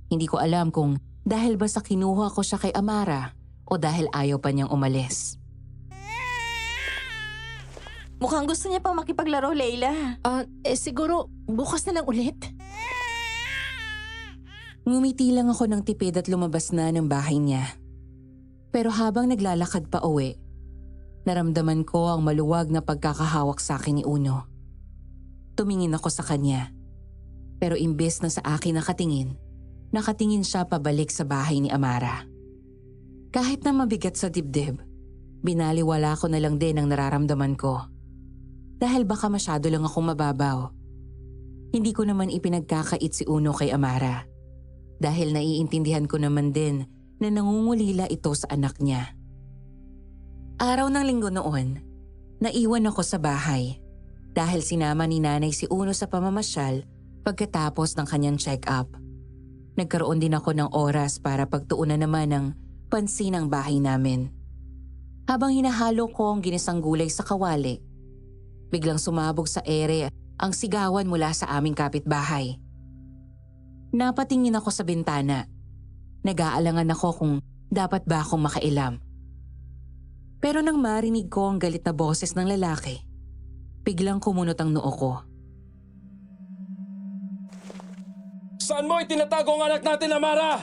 Hindi ko alam kung dahil ba sa kinuha ko siya kay Amara o dahil ayaw pa niyang umalis. Mukhang gusto niya pa makipaglaro, Leila. Siguro bukas na lang ulit. Ngumiti lang ako ng tipid at lumabas na ng bahay niya. Pero habang naglalakad pa uwi, naramdaman ko ang maluwag na pagkakahawak sa akin ni Uno. Tumingin ako sa kanya. Pero imbes na sa akin nakatingin siya pabalik sa bahay ni Amara. Kahit na mabigat sa dibdib, binaliwala ko na lang din ang nararamdaman ko. Dahil baka masyado lang akong mababaw. Hindi ko naman ipinagkakait si Uno kay Amara. Dahil naiintindihan ko naman din na nangungulila ito sa anak niya. Araw ng linggo noon, naiwan ako sa bahay dahil sinama ni nanay si Uno sa pamamasyal pagkatapos ng kanyang check-up. Nagkaroon din ako ng oras para pagtuunan naman ng pansin ang bahay namin. Habang hinahalo ko ang ginisang gulay sa kawali, biglang sumabog sa ere ang sigawan mula sa aming kapitbahay. Napatingin ako sa bintana. Nag-aalangan ako kung dapat ba akong makailam. Pero nang marinig ko ang galit na boses ng lalaki, biglang kumunot ang noo ko. Saan mo itinatago ang anak natin, Amara?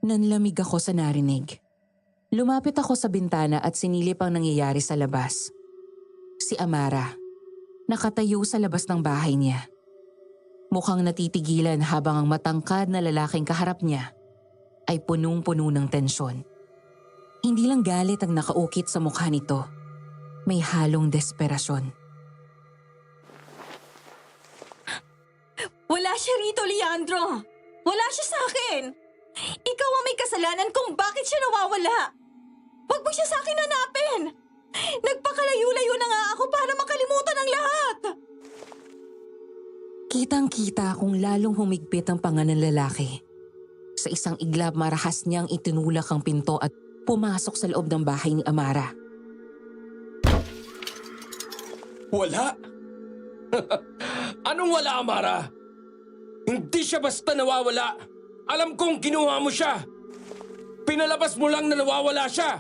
Nanlamig ako sa narinig. Lumapit ako sa bintana at sinilip ang nangyayari sa labas. Si Amara, nakatayo sa labas ng bahay niya. Mukhang natitigilan habang ang matangkad na lalaking kaharap niya ay punong-puno ng tensyon. Hindi lang galit ang nakaukit sa mukha nito. May halong desperasyon. Wala siya rito, Leandro. Wala siya sa akin. Ikaw ang may kasalanan kung bakit siya nawawala. Huwag mo siya sa akin hanapin. Nagpakalayo-layo na nga ako para makalimutan ang lahat. Kitang-kita kung lalong humigpit ang panga ng lalaki. Sa isang iglap marahas niyang itinulak ang pinto at pumasok sa loob ng bahay ni Amara. Wala? Anong wala, Amara? Hindi siya basta nawawala. Alam kong kinuha mo siya. Pinalabas mo lang na nawawala siya.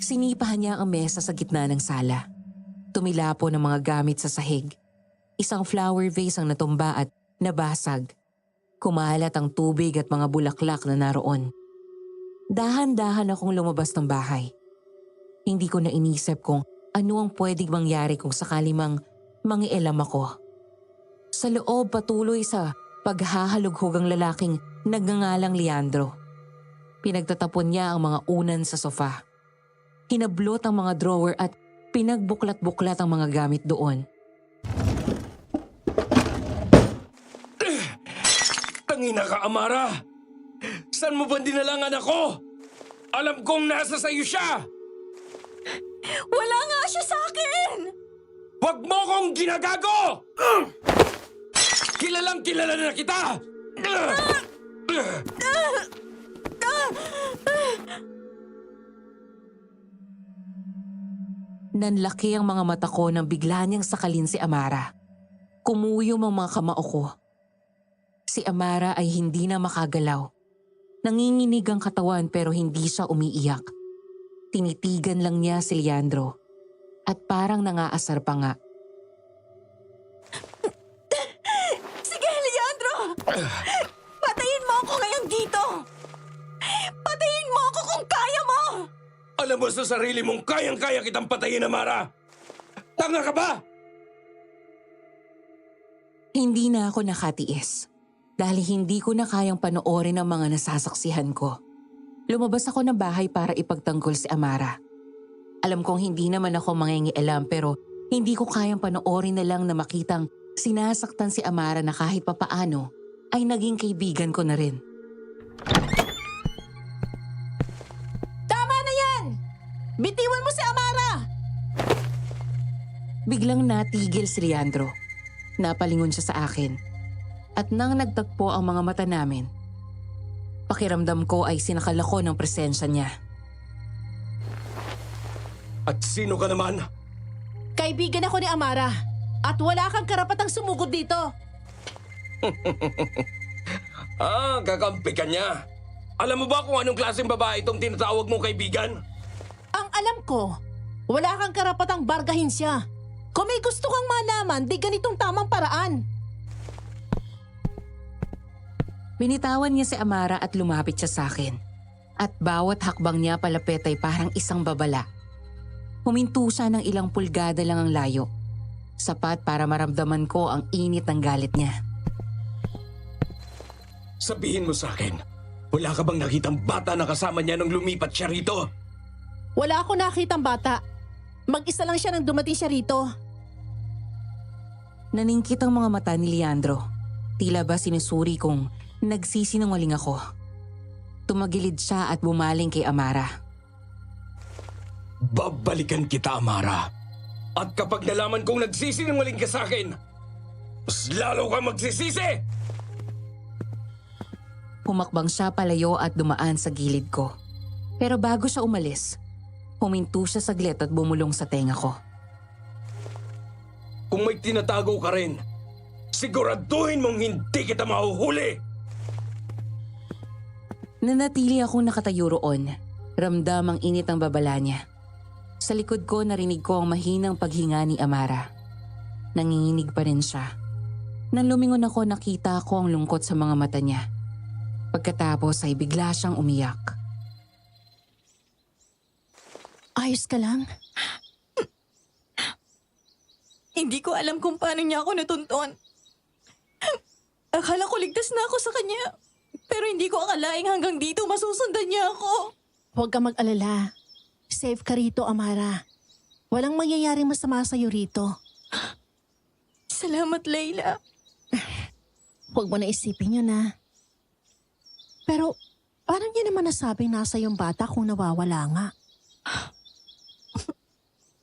Sinipahan niya ang mesa sa gitna ng sala. Tumilapo ng mga gamit sa sahig. Isang flower vase ang natumba at nabasag. Kumalat ang tubig at mga bulaklak na naroon. Dahan-dahan akong lumabas ng bahay. Hindi ko na inisip kung ano ang pwedeng mangyari kung sakali mang mangialam ako. Sa loob patuloy sa paghahalughog ang lalaking nagngangalang Leandro. Pinagtatapon niya ang mga unan sa sofa. Hinablot ang mga drawer at pinagbuklat-buklat ang mga gamit doon. Tangina ka, Amara! Saan mo ba dinala ang anak ko? Alam kong nasa sayo siya! Wala nga siya sa akin! Huwag mo kong ginagago! Kilalang kilala na kita! Nanlaki ang mga mata ko nang bigla niyang sakalin si Amara. Kumuyom ang mga kamao ko. Si Amara ay hindi na makagalaw. Nanginginig ang katawan pero hindi siya umiiyak. Tinitigan lang niya si Leandro. At parang nangaasar pa nga. Sige, Leandro! Patayin mo ako ngayon dito! Patayin mo ako kung kaya mo! Alam mo sa sarili mong kayang-kaya kitang patayin, Amara! Tanga ka ba? Hindi na ako nakatiis. Dahil hindi ko na kayang panoorin ang mga nasasaksihan ko. Lumabas ako ng bahay para ipagtanggol si Amara. Alam kong hindi naman ako mangingialam pero hindi ko kayang panoorin na lang na makitang Sinasaktan si Amara na kahit papaano ay naging kaibigan ko na rin. Tama na yan! Bitiwan mo si Amara! Biglang natigil si Leandro. Napalingon siya sa akin. At nang nagtagpo ang mga mata namin, pakiramdam ko ay sinakal ako ng presensya niya. At sino ka naman? Kaibigan ako ni Amara. At wala kang karapatang sumugod dito. Kakampi ka niya. Alam mo ba kung anong klaseng babae itong tinatawag mong kaibigan? Ang alam ko, wala kang karapatang bargahin siya. Kung may gusto kang malaman, di ganitong tamang paraan. Binitawan niya si Amara at lumapit siya sa akin. At bawat hakbang niya palapit ay parang isang babala. Huminto siya ng ilang pulgada lang ang layo. Sapat para maramdaman ko ang init ng galit niya. Sabihin mo sa akin, wala ka bang nakitang bata na kasama niya nung lumipat siya rito? Wala ako nakitang bata. Mag-isa lang siya nang dumating siya rito. Naningkit ang mga mata ni Leandro. Tila ba sinusuri kong nagsisinungaling ako. Tumagilid siya at bumaling kay Amara. Babalikan kita, Amara. At kapag nalaman kong nagsisinungaling ka sa akin, mas lalo kang magsisisi! Humakbang siya palayo at dumaan sa gilid ko. Pero bago siya umalis, huminto siya saglit at bumulong sa tenga ko. Kung may tinatago ka rin, siguraduhin mong hindi kita mahuhuli! Nanatili akong nakatayo roon. Ramdam ang init ng babala niya. Sa likod ko narinig ko ang mahinang paghinga ni Amara. Nanginginig pa rin siya. Nang lumingon ako nakita ko ang lungkot sa mga mata niya. Pagkatapos ay bigla siyang umiyak. Ayos ka lang? Hindi ko alam kung paano niya ako natunton. Akala ko ligtas na ako sa kanya. Pero hindi ko akalaing hanggang dito masusundan niya ako. Huwag ka mag-alala. Safe ka rito, Amara. Walang mangyayaring masama sa'yo rito. Salamat, Layla. Huwag mo na isipin yun, ha? Pero, paano niya naman nasabing nasa yung bata kung nawawala nga?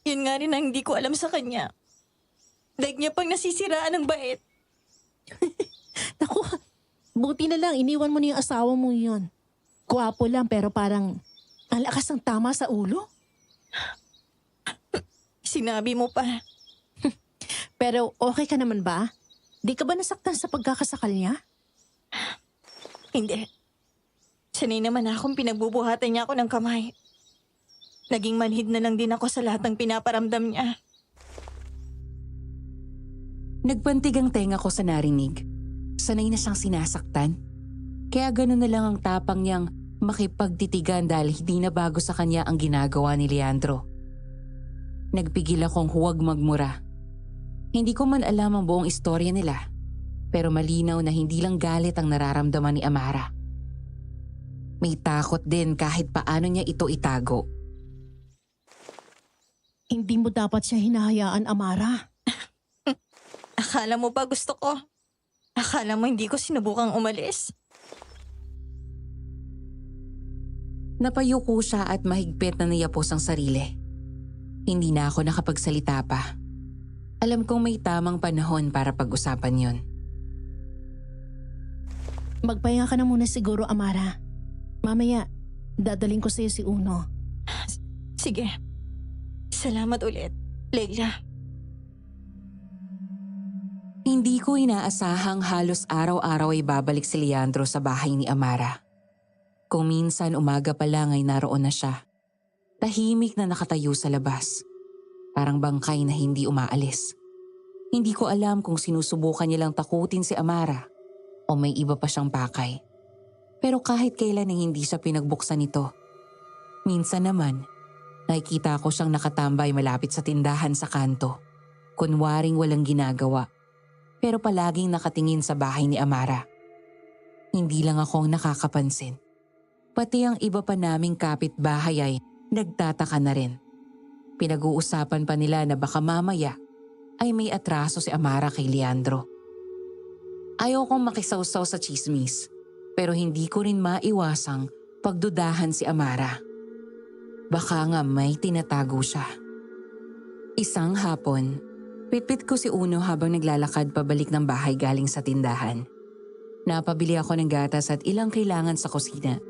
Yun nga rin ang hindi ko alam sa kanya. Daig niya pang nasisiraan ng bait. Naku, buti na lang iniwan mo na yung asawa mo yun. Gwapo lang pero parang ang lakas ng tama sa ulo. Sinabi mo pa. Pero okay ka naman ba? Di ka ba nasaktan sa pagkakasakal niya? Hindi. Sanay naman akong pinagbubuhatan niya ako ng kamay. Naging manhid na lang din ako sa lahat ng pinaparamdam niya. Nagpantig ang tenga ko sa narinig. Sanay na siyang sinasaktan. Kaya gano'n na lang ang tapang niyang makipagtitigan dahil hindi na bago sa kanya ang ginagawa ni Leandro. Nagpigil akong huwag magmura. Hindi ko man alam ang buong istorya nila, pero malinaw na hindi lang galit ang nararamdaman ni Amara. May takot din kahit paano niya ito itago. Hindi mo dapat siya hinahayaan, Amara. Akala mo ba gusto ko? Akala mo hindi ko sinubukang umalis? Napayuko siya at mahigpit na niyapos ang sarili. Hindi na ako nakapagsalita pa. Alam kong may tamang panahon para pag-usapan yon. Magpahinga ka na muna siguro, Amara. Mamaya, dadaling ko sa'yo si Uno. Sige. Salamat ulit, Layla. Hindi ko inaasahang halos araw-araw ay babalik si Leandro sa bahay ni Amara. Kung minsan umaga pa lang ay naroon na siya. Tahimik na nakatayo sa labas. Parang bangkay na hindi umaalis. Hindi ko alam kung sinusubukan niya lang takutin si Amara o may iba pa siyang pakay. Pero kahit kailan ay hindi siya pinagbuksan nito. Minsan naman, nakikita ko siyang nakatambay malapit sa tindahan sa kanto. Kunwaring walang ginagawa. Pero palaging nakatingin sa bahay ni Amara. Hindi lang ako ang nakakapansin. Pati ang iba pa naming kapitbahay ay nagtataka na rin. Pinag-uusapan pa nila na baka mamaya ay may atraso si Amara kay Leandro. Ayaw kong makisawsaw sa chismis, pero hindi ko rin maiwasang pagdudahan si Amara. Baka nga may tinatago siya. Isang hapon, pitpit ko si Uno habang naglalakad pabalik ng bahay galing sa tindahan. Napabili ako ng gatas at ilang kailangan sa kusina.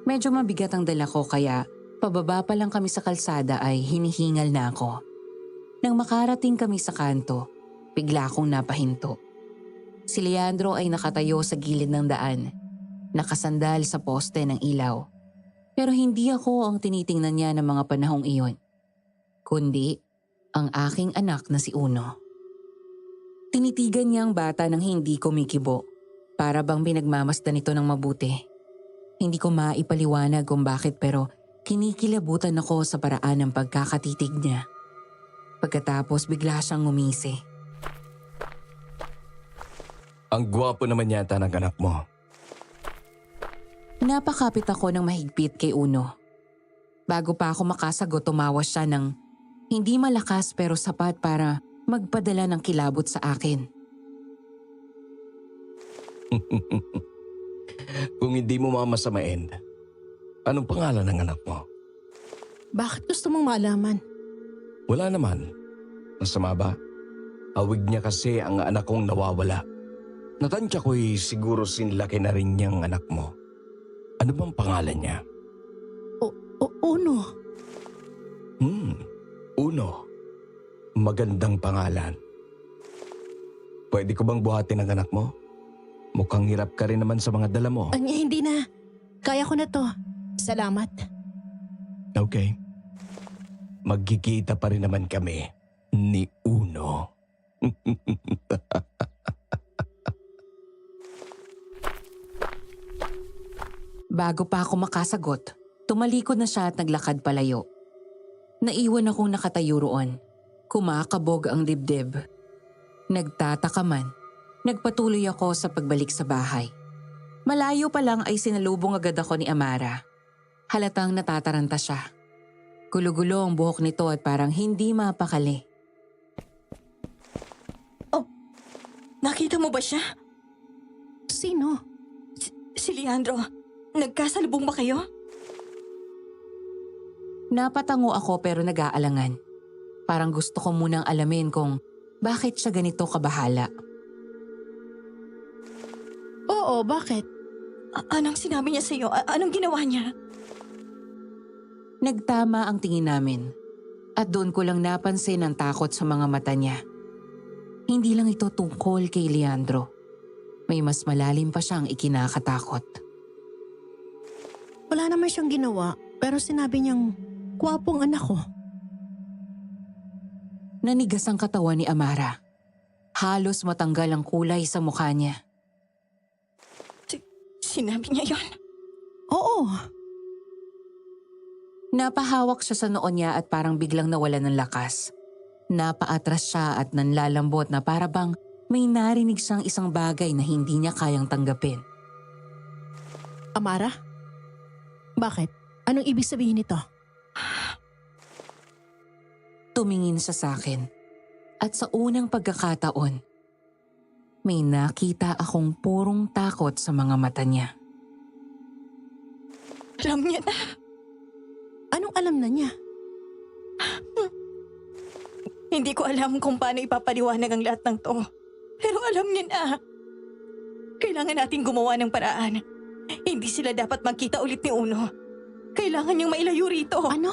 Medyo mabigat ang dala ko kaya pababa pa lang kami sa kalsada ay hinihingal na ako. Nang makarating kami sa kanto, bigla akong napahinto. Si Leandro ay nakatayo sa gilid ng daan, nakasandal sa poste ng ilaw. Pero hindi ako ang tinitingnan niya ng mga panahong iyon, kundi ang aking anak na si Uno. Tinitigan niya ang bata nang hindi kumikibo, para bang pinagmamasdan ito ng mabuti. Hindi ko maipaliwanag kung bakit pero kinikilabutan ako sa paraan ng pagkakatitig niya. Pagkatapos bigla siyang ngumisi. Ang gwapo naman yata ng anak mo. Napakapit ako ng mahigpit kay Uno. Bago pa ako makasagot, tumawa siya ng hindi malakas pero sapat para magpadala ng kilabot sa akin. Kung hindi mo mamasamain, anong pangalan ng anak mo? Bakit gusto mong malaman? Wala naman. Masama ba? Hawig niya kasi ang anak kong nawawala. Natansya ko'y siguro sinlaki na rin niyang anak mo. Ano bang pangalan niya? Uno. Uno. Magandang pangalan. Pwede ko bang buhatin ang anak mo? Mukhang hirap ka rin naman sa mga dala mo. Hindi na. Kaya ko na to. Salamat. Okay. Magkikita pa rin naman kami ni Uno. Bago pa ako makasagot, tumalikod na siya at naglakad palayo. Naiwan akong nakatayo roon. Kumakabog ang dibdib. Nagtataka man, nagpatuloy ako sa pagbalik sa bahay. Malayo pa lang ay sinalubong agad ako ni Amara. Halatang natataranta siya. Gulo-gulo ang buhok nito at parang hindi mapakali. Nakita mo ba siya? Sino? Si Leandro. Nagkasalubong ba kayo? Napatango ako pero nag-aalangan. Parang gusto ko munang alamin kung bakit siya ganito kabahala. Oo, bakit? Anong sinabi niya sa'yo? Anong ginawa niya? Nagtama ang tingin namin. At doon ko lang napansin ang takot sa mga mata niya. Hindi lang ito tungkol kay Leandro. May mas malalim pa siyang ikinakatakot. Wala naman siyang ginawa, pero sinabi niyang, kwapong anak ko. Nanigas ang katawan ni Amara. Halos matanggal ang kulay sa mukha niya. Sinabi niya yon? Oo. Napahawak siya sa noo niya at parang biglang nawalan ng lakas. Napaatras siya at nanlalambot na para bang may narinig siyang isang bagay na hindi niya kayang tanggapin. Amara? Bakit? Anong ibig sabihin nito? Tumingin siya sa akin. At sa unang pagkakataon, may nakita akong purong takot sa mga mata niya. Alam niya na. Anong alam na niya? Hindi ko alam kung paano ipapaliwanag ang lahat ng to. Pero alam niya na. Kailangan natin gumawa ng paraan. Hindi sila dapat magkita ulit ni Uno. Kailangan niyang mailayo rito. Ano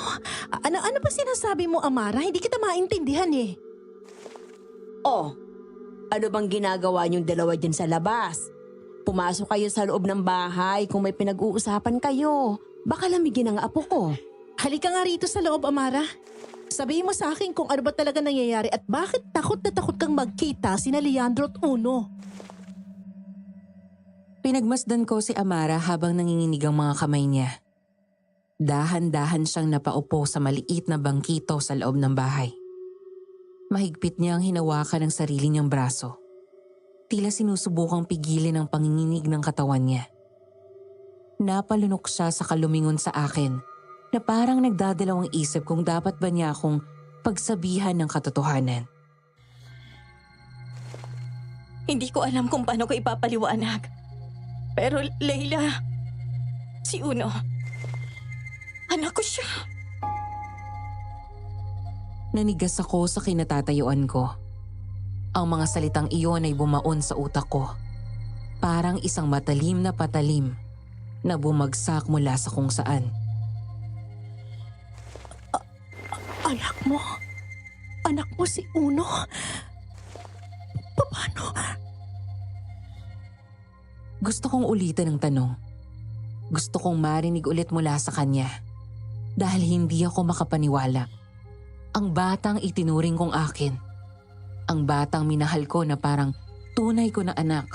ba sinasabi mo, Amara? Hindi kita maintindihan eh. Oh, ano bang ginagawa niyong dalawa dyan sa labas? Pumasok kayo sa loob ng bahay kung may pinag-uusapan kayo. Baka lamigin ang apo ko. Halika nga rito sa loob, Amara. Sabihin mo sa akin kung ano ba talaga nangyayari at bakit takot na takot kang magkita sina Leandro at Uno. Pinagmasdan ko si Amara habang nanginginig ang mga kamay niya. Dahan-dahan siyang napaupo sa maliit na bangkito sa loob ng bahay. Mahigpit niya ang hinawakan ng sarili niyang braso. Tila sinusubukang pigilin ang panginginig ng katawan niya. Napalunok siya sa kalumingon sa akin na parang nagdadalawang isip kung dapat ba niya akong pagsabihan ng katotohanan. Hindi ko alam kung paano ko ipapaliwanag. Pero Leila, si Uno, anak ko siya. Nanigas ako sa kinatatayuan ko. Ang mga salitang iyon ay bumaon sa utak ko. Parang isang matalim na patalim na bumagsak mula sa kung saan. Anak mo? Anak mo si Uno? Paano? Gusto kong ulitin ang tanong. Gusto kong marinig ulit mula sa kanya. Dahil hindi ako makapaniwala. Ang batang itinuring kong akin. Ang batang minahal ko na parang tunay ko na anak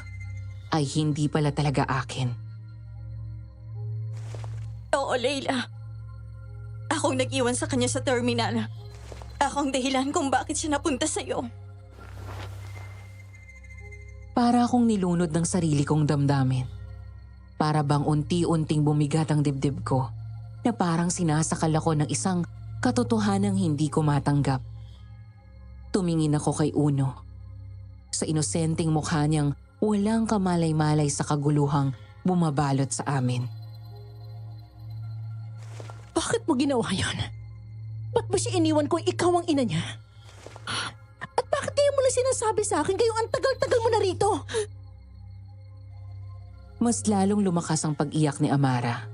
ay hindi pala talaga akin. Oo, Leila. Akong nag-iwan sa kanya sa terminal. Akong dahilan kung bakit siya napunta sa'yo. Para akong nilunod ng sarili kong damdamin. Para bang unti-unting bumigat ang dibdib ko na parang sinasakal ako ng isang katotohanang hindi ko matanggap. Tumingin ako kay Uno. Sa inosenteng mukha niyang walang kamalay-malay sa kaguluhang bumabalot sa amin. Bakit mo ginawa yon? Ba't ba siya iniwan kung ikaw ang ina niya? At bakit kayo mo na sinasabi sa akin kayong ang tagal-tagal mo na rito? Mas lalong lumakas ang pag-iyak ni Amara.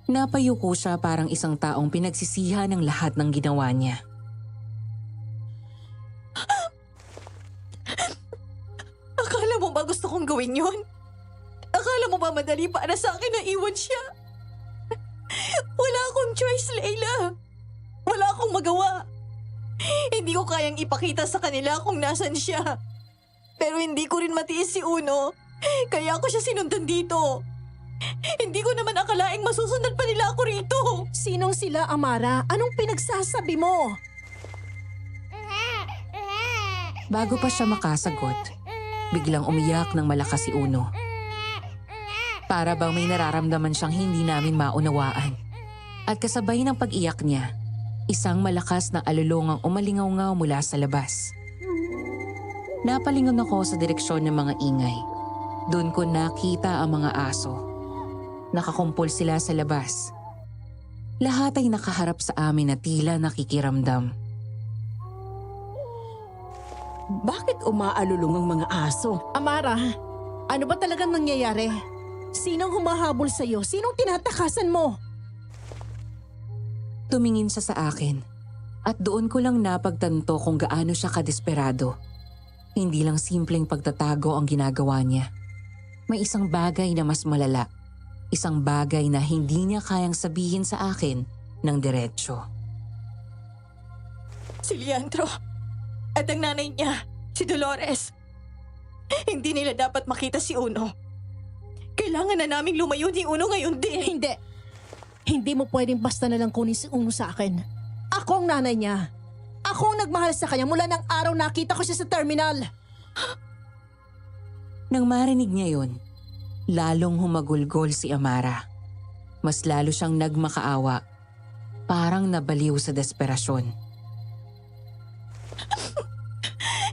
Napayuko siya parang isang taong pinagsisihan ng lahat ng ginawa niya. Akala mo ba gusto kong gawin yon? Akala mo ba madali para sa akin na iwan siya? Wala akong choice, Leila. Wala akong magawa. Hindi ko kayang ipakita sa kanila kung nasan siya. Pero hindi ko rin matiis si Uno. Kaya ako siya sinundan dito. Hindi ko naman akalaing masusundan pa nila ako rito. Sinong sila, Amara? Anong pinagsasabi mo? Bago pa siya makasagot, biglang umiyak ng malakas si Uno. Para bang may nararamdaman siyang hindi namin maunawaan. At kasabay ng pag-iyak niya, isang malakas na alulong ang umalingaw-ngaw mula sa labas. Napalingon ako sa direksyon ng mga ingay. Doon ko nakita ang mga aso. Nakakumpol sila sa labas. Lahat ay nakaharap sa amin na tila nakikiramdam. Bakit umaalulong ang mga aso? Amara, ano ba talagang nangyayari? Sinong humahabol sa'yo? Sinong tinatakasan mo? Tumingin siya sa akin at doon ko lang napagtanto kung gaano siya kadesperado. Hindi lang simpleng pagtatago ang ginagawa niya. May isang bagay na mas malala. Isang bagay na hindi niya kayang sabihin sa akin ng diretsyo. Si Leandro at ang nanay niya, si Dolores. Hindi nila dapat makita si Uno. Kailangan na naming lumayo ni Uno ngayon din. Hindi. Hindi mo pwedeng basta na lang kunin si Uno sa akin. Ako ang nanay niya. Ako ang nagmahal sa kanya mula ng araw nakita ko siya sa terminal. Nang marinig niya yun, lalong humagulgol si Amara. Mas lalo siyang nagmakaawa, parang nabaliw sa desperasyon.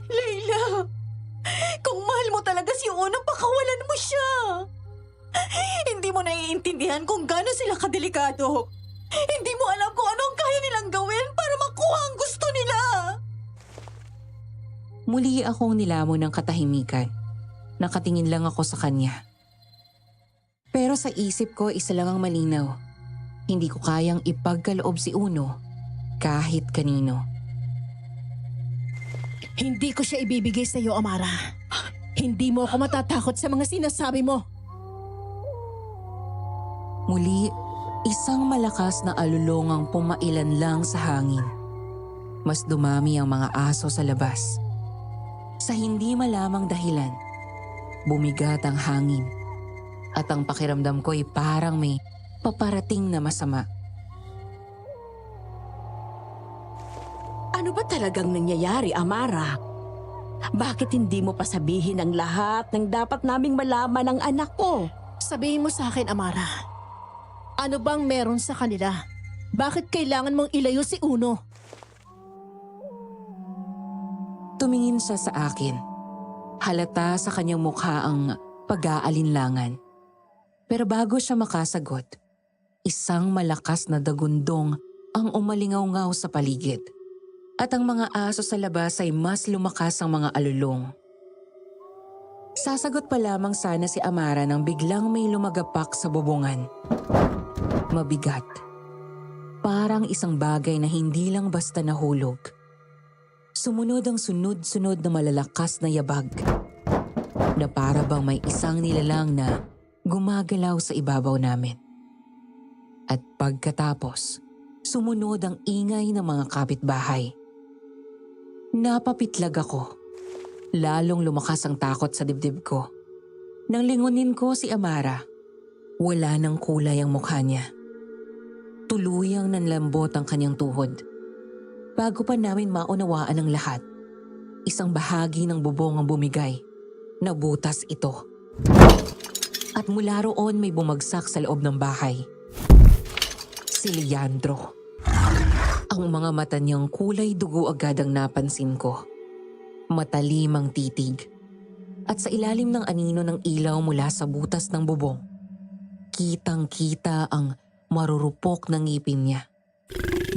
Leila, kung mahal mo talaga si Uno, pakawalan mo siya. Hindi mo naiintindihan kung gaano sila kadelikado. Hindi mo alam kung ano ang kaya nilang gawin para makuha ang gusto nila. Muli akong nilamon ng katahimikan. Nakatingin lang ako sa kanya. Pero sa isip ko isa lang ang malinaw. Hindi ko kayang ipagkaloob si Uno kahit kanino. Hindi ko siya ibibigay sa iyo, Amara. Hindi mo ako matatakot sa mga sinasabi mo. Muli, isang malakas na alulong ang pumailan lang sa hangin. Mas dumami ang mga aso sa labas. Sa hindi malamang dahilan, bumigat ang hangin at ang pakiramdam ko ay parang may paparating na masama. Ano ba talagang nangyayari, Amara? Bakit hindi mo pa sabihin ang lahat ng dapat naming malaman ng anak ko? Sabihin mo sa akin, Amara. Ano bang meron sa kanila? Bakit kailangan mong ilayo si Uno? Tumingin siya sa akin Halata sa kanyang mukha ang pag-aalinlangan. Pero bago siya makasagot, isang malakas na dagundong ang umalingaw-ngaw sa paligid. At ang mga aso sa labas ay mas lumakas ang mga alulong. Sasagot pa lamang sana si Amara nang biglang may lumagapak sa bubungan. Mabigat. Parang isang bagay na hindi lang basta nahulog. Sumunod ang sunod-sunod na malalakas na yabag. Na para bang may isang nilalang na gumagalaw sa ibabaw namin. At pagkatapos, sumunod ang ingay ng mga kapitbahay. Napapitlag ako. Lalong lumakas ang takot sa dibdib ko. Nang lingunin ko si Amara, wala nang kulay ang mukha niya. Tuluyang nanlambot ang kanyang tuhod. Bago pa namin maunawaan ang lahat, isang bahagi ng bubong ang bumigay. Nabutas ito. At mula roon may bumagsak sa loob ng bahay. Si Leandro. Ang mga mata niyang kulay dugo agad ang napansin ko. Matalim ang titig. At sa ilalim ng anino ng ilaw mula sa butas ng bubong, kitang-kita ang marurupok na ngipin niya.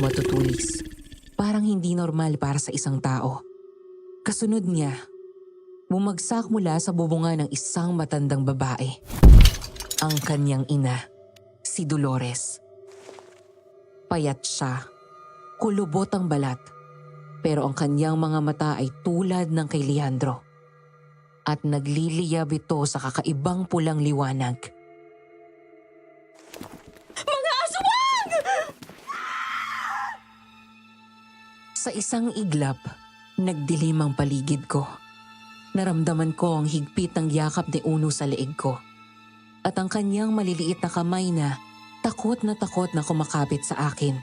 Matutulis. Parang hindi normal para sa isang tao. Kasunod niya, bumagsak mula sa bubungan ng isang matandang babae. Ang kanyang ina, si Dolores. Payat siya. Kulubot ang balat. Pero ang kanyang mga mata ay tulad ng kay Leandro. At nagliliyab ito sa kakaibang pulang liwanag. Mga aswang! Sa isang iglap, nagdilim ang paligid ko. Naramdaman ko ang higpit ng yakap ni Uno sa leeg ko. At ang kanyang maliliit na kamay na takot na kumakapit sa akin.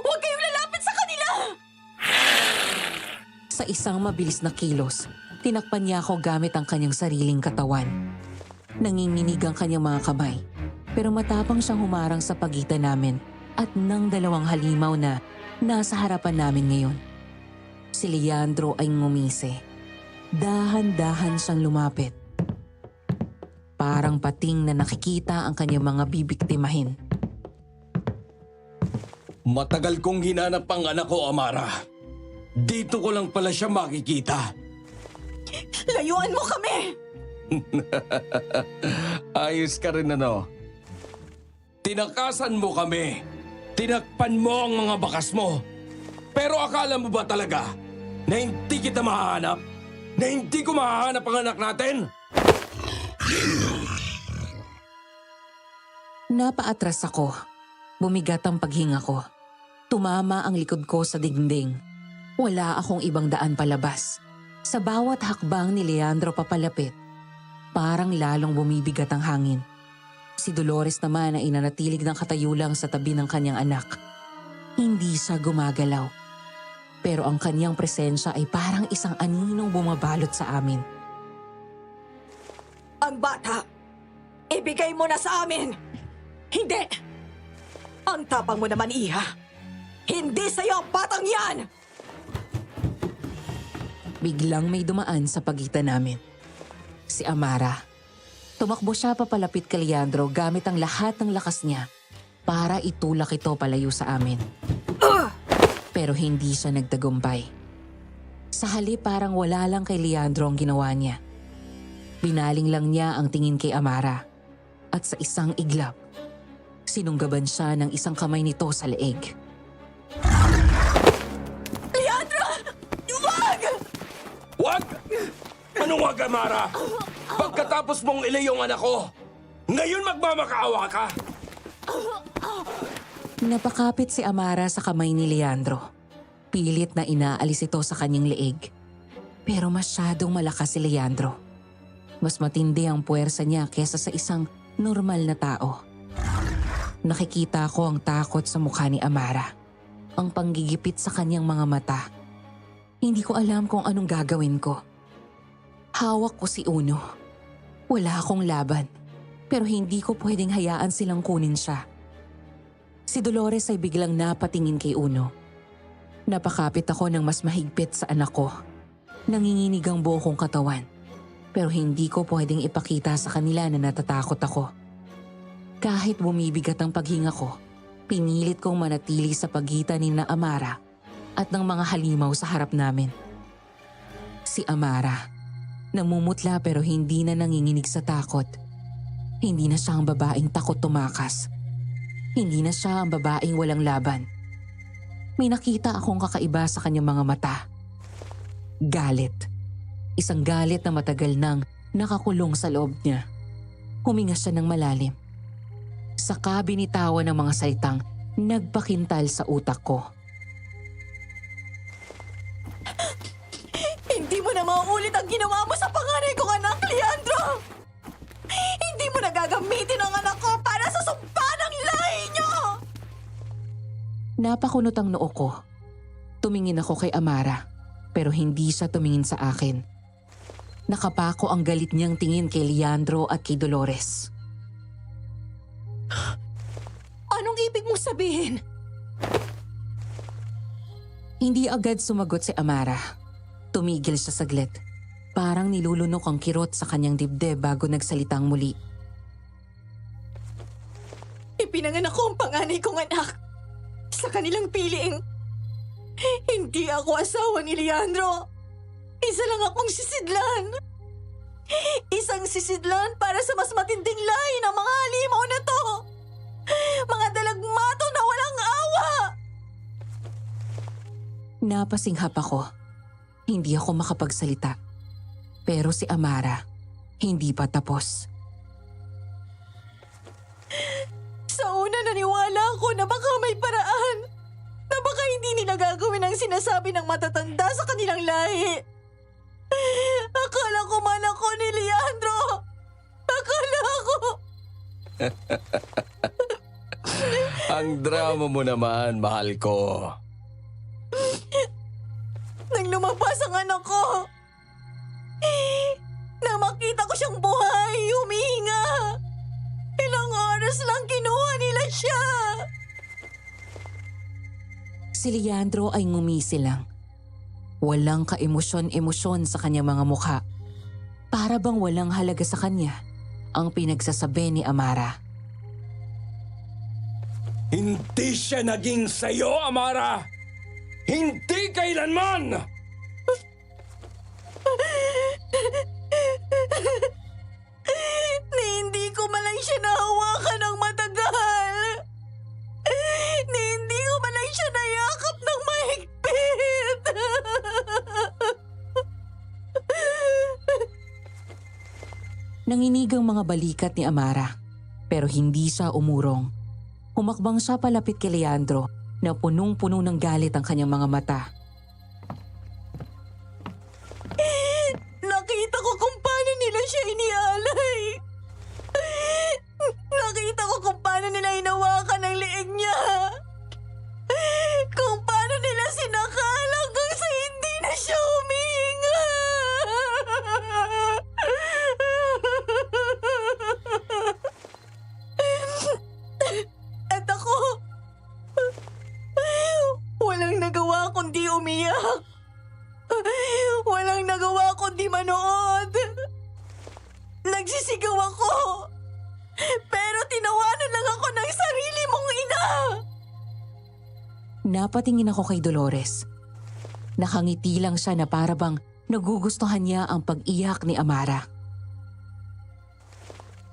Huwag kayong lalapit sa kanila! Sa isang mabilis na kilos, tinakpan niya ako gamit ang kanyang sariling katawan. Nanginginig ang kanyang mga kamay, pero matapang siyang humarang sa pagitan namin at ng dalawang halimaw na nasa harapan namin ngayon. Si Leandro ay ngumisi. Dahan-dahan siyang lumapit. Parang pating na nakikita ang kanyang mga bibiktimahin. Matagal kong hinanap ang anak ko, Amara. Dito ko lang pala siya makikita. Layuan mo kami! Ayos ka rin ano. Tinakasan mo kami. Tinakpan mo ang mga bakas mo. Pero akala mo ba talaga na hindi kita mahahanap? Na hindi ko mahahanap ang anak natin? Napaatras ako. Bumigat ang paghinga ko. Tumama ang likod ko sa dingding. Wala akong ibang daan palabas. Sa bawat hakbang ni Leandro papalapit, parang lalong bumibigat ang hangin. Si Dolores naman ay inanatilig ng katayulang sa tabi ng kanyang anak. Hindi siya gumagalaw. Pero ang kanyang presensya ay parang isang aninong bumabalot sa amin. Ang bata, ibigay mo na sa amin! Hindi! Ang tapang mo naman, Iha! Hindi sa'yo ang batang yan! Biglang may dumaan sa pagitan namin. Si Amara. Tumakbo siya papalapit kay Leandro gamit ang lahat ng lakas niya para itulak ito palayo sa amin. Pero hindi siya nagtagumpay. Sa halip parang wala lang kay Leandro ang ginawa niya. Binaling lang niya ang tingin kay Amara at sa isang iglap, sinunggaban siya ng isang kamay nito sa leeg. Leandro! Wag! Wag! Anong wag, Amara? Pagkatapos mong ilayo ang anak ko, ngayon magmamakaawa ka? Napakapit si Amara sa kamay ni Leandro. Pilit na inaalis ito sa kanyang leeg. Pero masyadong malakas si Leandro. Mas matindi ang puwersa niya kesa sa isang normal na tao. Nakikita ko ang takot sa mukha ni Amara. Ang panggigipit sa kanyang mga mata. Hindi ko alam kung anong gagawin ko. Hawak ko si Uno. Wala akong laban. Pero hindi ko pwedeng hayaan silang kunin siya. Si Dolores ay biglang napatingin kay Uno. Napakapit ako ng mas mahigpit sa anak ko. Nanginginig ang buo kong katawan, pero hindi ko pwedeng ipakita sa kanila na natatakot ako. Kahit bumibigat ang paghinga ko, pinilit kong manatili sa pagitan ni na Amara at ng mga halimaw sa harap namin. Si Amara, namumutla pero hindi na nanginginig sa takot. Hindi na siya ang babaeng takot tumakas. Hindi na siya ang babaeng walang laban. May nakita akong kakaiba sa kanyang mga mata. Galit. Isang galit na matagal nang nakakulong sa loob niya. Huminga siya ng malalim. Saka binitawan ng mga salitang nagpakintal sa utak ko. Hindi mo na mauulit ang ginawa mo sa panganay kong anak, Leandro! Hindi mo na gagamitin ang anak ko para sa sumpa ng lahi niyo! Napakunot ang noo ko. Tumingin ako kay Amara, pero hindi siya tumingin sa akin. Nakapako ang galit niyang tingin kay Leandro at kay Dolores. Anong ibig mong sabihin? Hindi agad sumagot si Amara. Tumigil siya saglit. Parang nilulunok ang kirot sa kanyang dibdib bago nagsalitang muli. Ipinanganak ko ang panganay kong anak sa kanilang piliing. Hindi ako asawa ni Leandro. Isa lang akong sisidlan. Isang sisidlan para sa mas matinding lahi ng mga halimaw na to. Mga dalagmato na walang awa. Napasinghap ako. Hindi ako makapagsalita. Pero si Amara, hindi pa tapos. Sa una naniwala ako na baka may paraan. Na baka hindi nila gagawin ang sinasabi ng matatanda sa kanilang lahi. Akala ko man ako ni Leandro. Akala ko. Ang drama mo naman, mahal ko. Nang lumabas ang anak ko, na makita ko siyang buhay, humihinga. Ilang oras lang kinuha nila siya. Si Leandro ay ngumisi lang. Walang kaemosyon-emosyon sa kanyang mga mukha. Para bang walang halaga sa kanya ang pinagsasabi ni Amara. Hindi siya naging sayo, Amara! Hindi kailanman! Ni hindi ko man lang siya nahawakan ng matagal. Ni hindi ko man lang siya nayakap ng mahigpit. Nanginig ang mga balikat ni Amara, pero hindi siya umurong. Humakbang siya palapit kay Leandro na punong-puno ng galit ang kanyang mga mata. Nakita ko kung paano nila siya inialay. Nakita ko kung paano nila hinawakan ang leeg niya. Kung paano nila sinakal hanggang sa hindi na siya huminga. At ako, walang nagawa kundi umiyak. Walang nagawa kundi manood. Nagsisigaw ako. Pero tinawanan lang ako ng sarili mong ina. Napatingin ako kay Dolores. Nakangiti lang siya na para bang nagugustuhan niya ang pag-iyak ni Amara.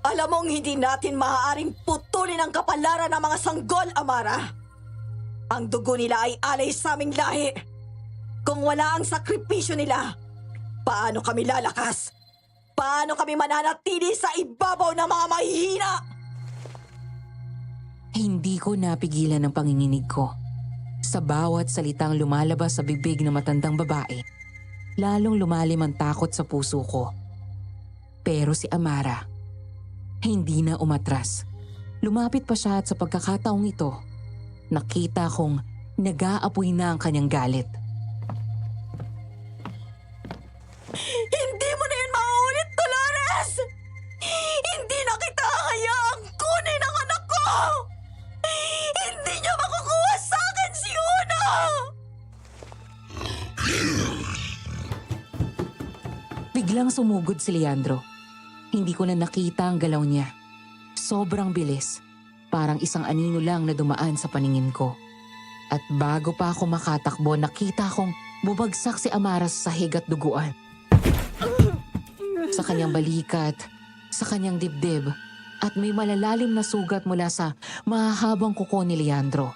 Alam mong hindi natin maaaring putulin ang kapalaran ng mga sanggol, Amara. Ang dugo nila ay alay sa aming lahi. Kung wala ang sakripisyo nila, paano kami lalakas? Paano kami mananatili sa ibabaw ng mga mahihina? Hindi ko napigilan ang panginginig ko. Sa bawat salitang lumalabas sa bibig ng matandang babae, lalong lumalim ang takot sa puso ko. Pero si Amara, hindi na umatras. Lumapit pa siya at sa pagkakataong ito, nakita kong nag-aapoy na ang kanyang galit. Hindi mo na yun mauulit, Dolores! Hindi na kita hayaang kunin ang anak ko! Hindi niyo makukuha sa akin si Una! Biglang sumugod si Leandro. Hindi ko na nakita ang galaw niya. Sobrang bilis. Parang isang anino lang na dumaan sa paningin ko. At bago pa ako makatakbo, nakita kong bumagsak si Amara sa sahig at duguan. Sa kanyang balikat, sa kanyang dibdib, at may malalalim na sugat mula sa mahahabang kuko ni Leandro.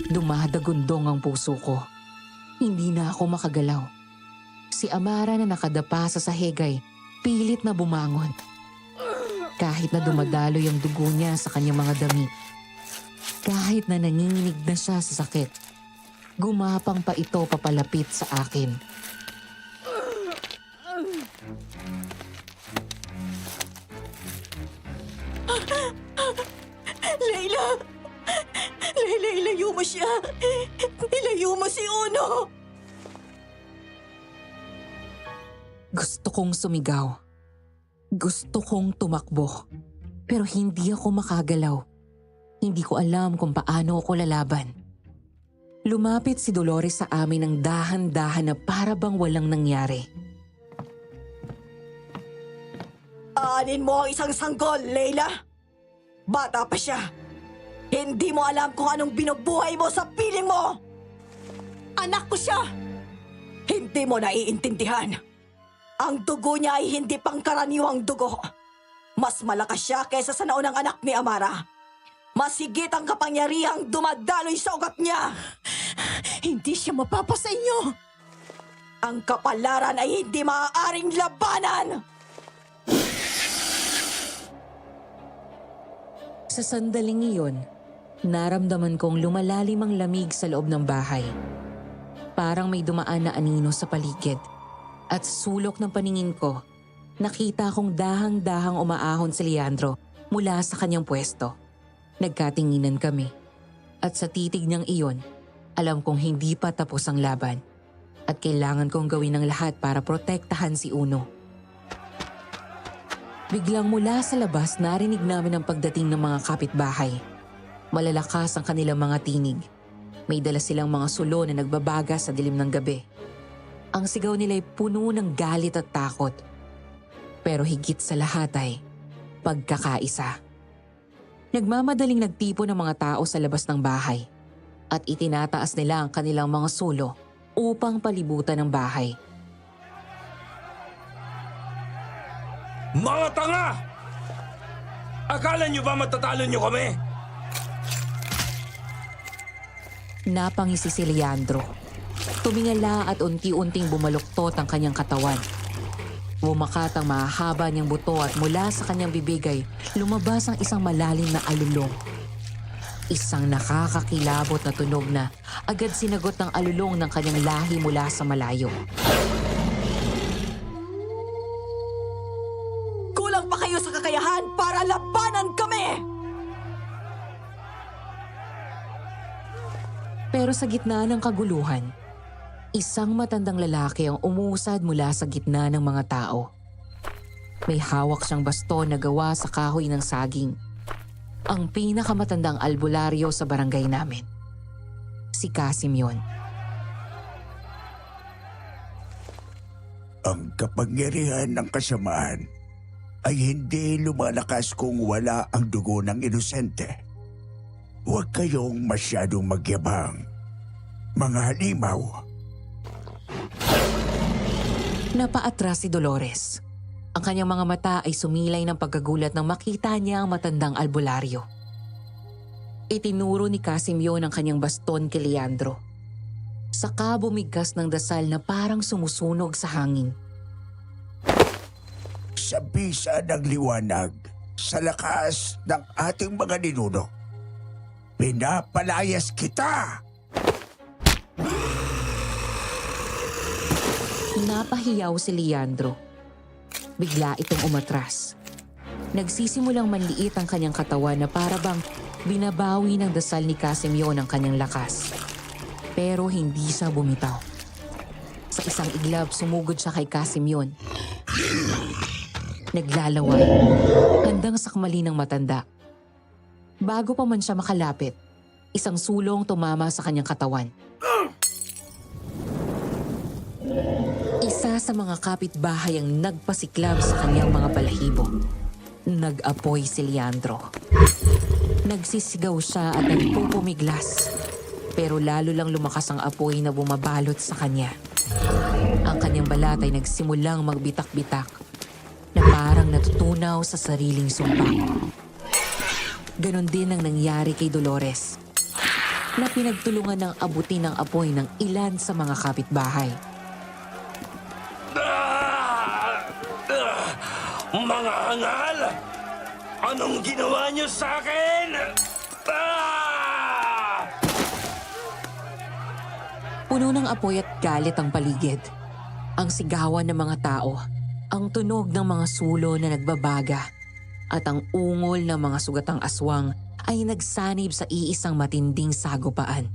Dumadagundong ang puso ko. Hindi na ako makagalaw. Si Amara na nakadapa sa sahig ay pilit na bumangon. Kahit na dumadaloy ang dugo niya sa kanyang mga damit. Kahit na nanginginig na siya sa sakit, gumapang pa ito papalapit sa akin. Layla! Layla, ilayo mo siya! Ilayo mo si Uno! Gusto kong sumigaw. Gusto kong tumakbo. Pero hindi ako makagalaw. Hindi ko alam kung paano ako lalaban. Lumapit si Dolores sa amin ng dahan-dahan na para bang walang nangyari. Aanin mo ang isang sanggol, Layla. Bata pa siya. Hindi mo alam kung anong binubuhay mo sa piling mo. Anak ko siya. Hindi mo naiintindihan. Ang dugo niya ay hindi pangkaraniwang dugo. Mas malakas siya kaysa sa naunang anak ni Amara. Mas higit ang kapangyarihang dumadaloy sa ugat niya. Hindi siya mapapasa inyo! Ang kapalaran ay hindi maaaring labanan. Sa sandaling iyon, naramdaman kong lumalalim ang lamig sa loob ng bahay. Parang may dumaan na anino sa paligid. At sa sulok ng paningin ko, nakita kong dahang-dahang umaahon si Leandro mula sa kanyang pwesto. Nagkatinginan kami. At sa titig niyang iyon, alam kong hindi pa tapos ang laban. At kailangan kong gawin ang lahat para protektahan si Uno. Biglang mula sa labas narinig namin ang pagdating ng mga kapitbahay. Malalakas ang kanilang mga tinig. May dala silang mga sulo na nagbabaga sa dilim ng gabi. Ang sigaw nila ay puno ng galit at takot. Pero higit sa lahat ay pagkakaisa. Nagmamadaling nagtipo ng mga tao sa labas ng bahay at itinataas nila ang kanilang mga sulo upang palibutan ang bahay. Mga tanga! Akala nyo ba matatalo nyo kami? Napangisi si Leandro. Tumingala at unti-unting bumaluktot ang kanyang katawan. Bumakat ang mahahaba niyang buto at mula sa kanyang bibig ay lumabas ang isang malalim na alulong. Isang nakakakilabot na tunog na agad sinagot ng alulong ng kanyang lahi mula sa malayo. Kulang pa kayo sa kakayahan para labanan kami! Pero sa gitna ng kaguluhan, isang matandang lalaki ang umusad mula sa gitna ng mga tao. May hawak siyang baston na gawa sa kahoy ng saging. Ang pinakamatandang albularyo sa barangay namin. Si Kasim yun. Ang kapangyarihan ng kasamaan ay hindi lumalakas kung wala ang dugo ng inosente. Huwag kayong masyadong magyabang, mga halimaw. Napaatras si Dolores. Ang kanyang mga mata ay sumilay ng pagkagulat nang makita niya ang matandang albularyo. Itinuro ni Kasim yun ang kanyang baston kay Leandro. Saka bumigkas ng dasal na parang sumusunog sa hangin. Sa bisa ng liwanag, sa lakas ng ating mga ninuno, pinapalayas kita! Napahiyaw si Leandro. Bigla itong umatras. Nagsisimulang manliit ang kanyang katawan na para bang binabawi ng dasal ni Casimio ang kanyang lakas. Pero hindi siya bumitaw. Sa isang iglap, sumugod siya kay Casimio. Naglalaway, handang sakmali ng matanda. Bago pa man siya makalapit, isang sulong tumama sa kanyang katawan. Isa Isa sa mga kapitbahay ang nagpasiklab sa kanyang mga balahibo. Nag-apoy si Leandro. Nagsisigaw siya at nagpupumiglas. Pero lalo lang lumakas ang apoy na bumabalot sa kanya. Ang kanyang balat ay nagsimulang magbitak-bitak na parang natutunaw sa sariling sumpa. Ganon din ang nangyari kay Dolores na pinagtulungan ng abutin ng apoy ng ilan sa mga kapitbahay. Mga angal! Anong ginawa niyo sa akin? Puno ng apoy at galit ang paligid. Ang sigawan ng mga tao, ang tunog ng mga sulo na nagbabaga, at ang ungol ng mga sugatang aswang ay nagsanib sa iisang matinding sagupaan.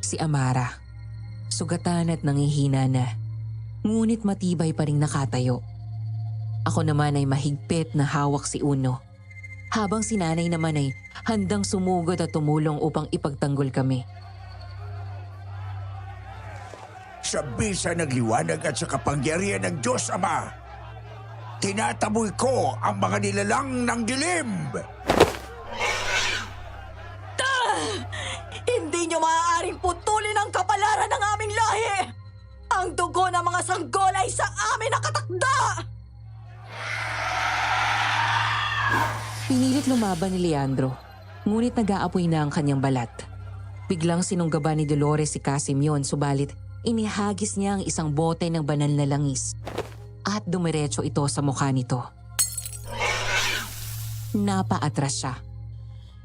Si Amara, sugatan at nangihina na, ngunit matibay pa ring nakatayo. Ako naman ay mahigpit na hawak si Uno, habang si Nanay naman ay handang sumugod at tumulong upang ipagtanggol kami. Sa bisa ng liwanag at sa kapangyarihan ng Diyos Ama, tinataboy ko ang mga nilalang ng dilim! Hindi nyo maaaring putulin ang kapalaran ng aming lahi! Ang dugo ng mga sanggol ay sa amin nakatakda! Pinilit lumaban ni Leandro, ngunit nag-aapoy na ang kanyang balat. Biglang sinunggaban ni Dolores si Casimyon, subalit inihagis niya ang isang bote ng banal na langis at dumiretso ito sa mukha nito. Napaatras siya.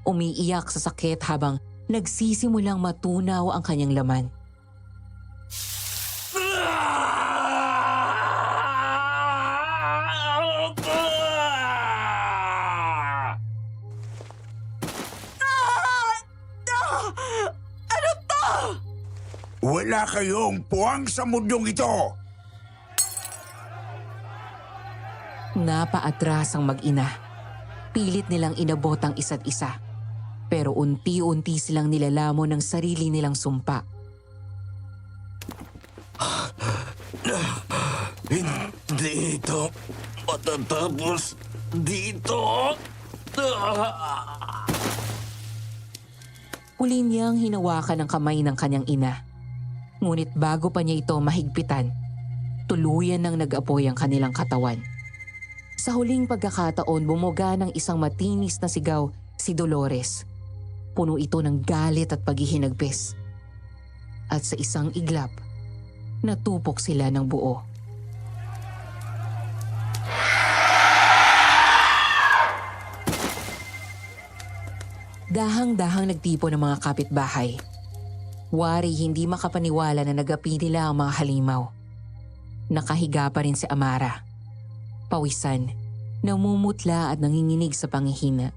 Umiiyak sa sakit habang nagsisimulang matunaw ang kanyang laman. Wala kayong puwang sa mundong ito! Napaatras ang mag-ina. Pilit nilang inabot ang isa't isa. Pero unti-unti silang nilalamon ng sarili nilang sumpa. Hindi ito matatapos dito. Huli niyang hinawakan ang kamay ng kanyang ina. Ngunit bago pa niya ito mahigpitan, tuluyan nang nag-apoy ang kanilang katawan. Sa huling pagkakataon, bumuga ng isang matinis na sigaw si Dolores. Puno ito ng galit at paghihinagpis. At sa isang iglap, natupok sila ng buo. Dahang-dahang nagtipo ng mga kapitbahay. Wari hindi makapaniwala na nagapi nila ang mga halimaw. Nakahiga pa rin si Amara. Pawisan, namumutla at nanginginig sa pangihina.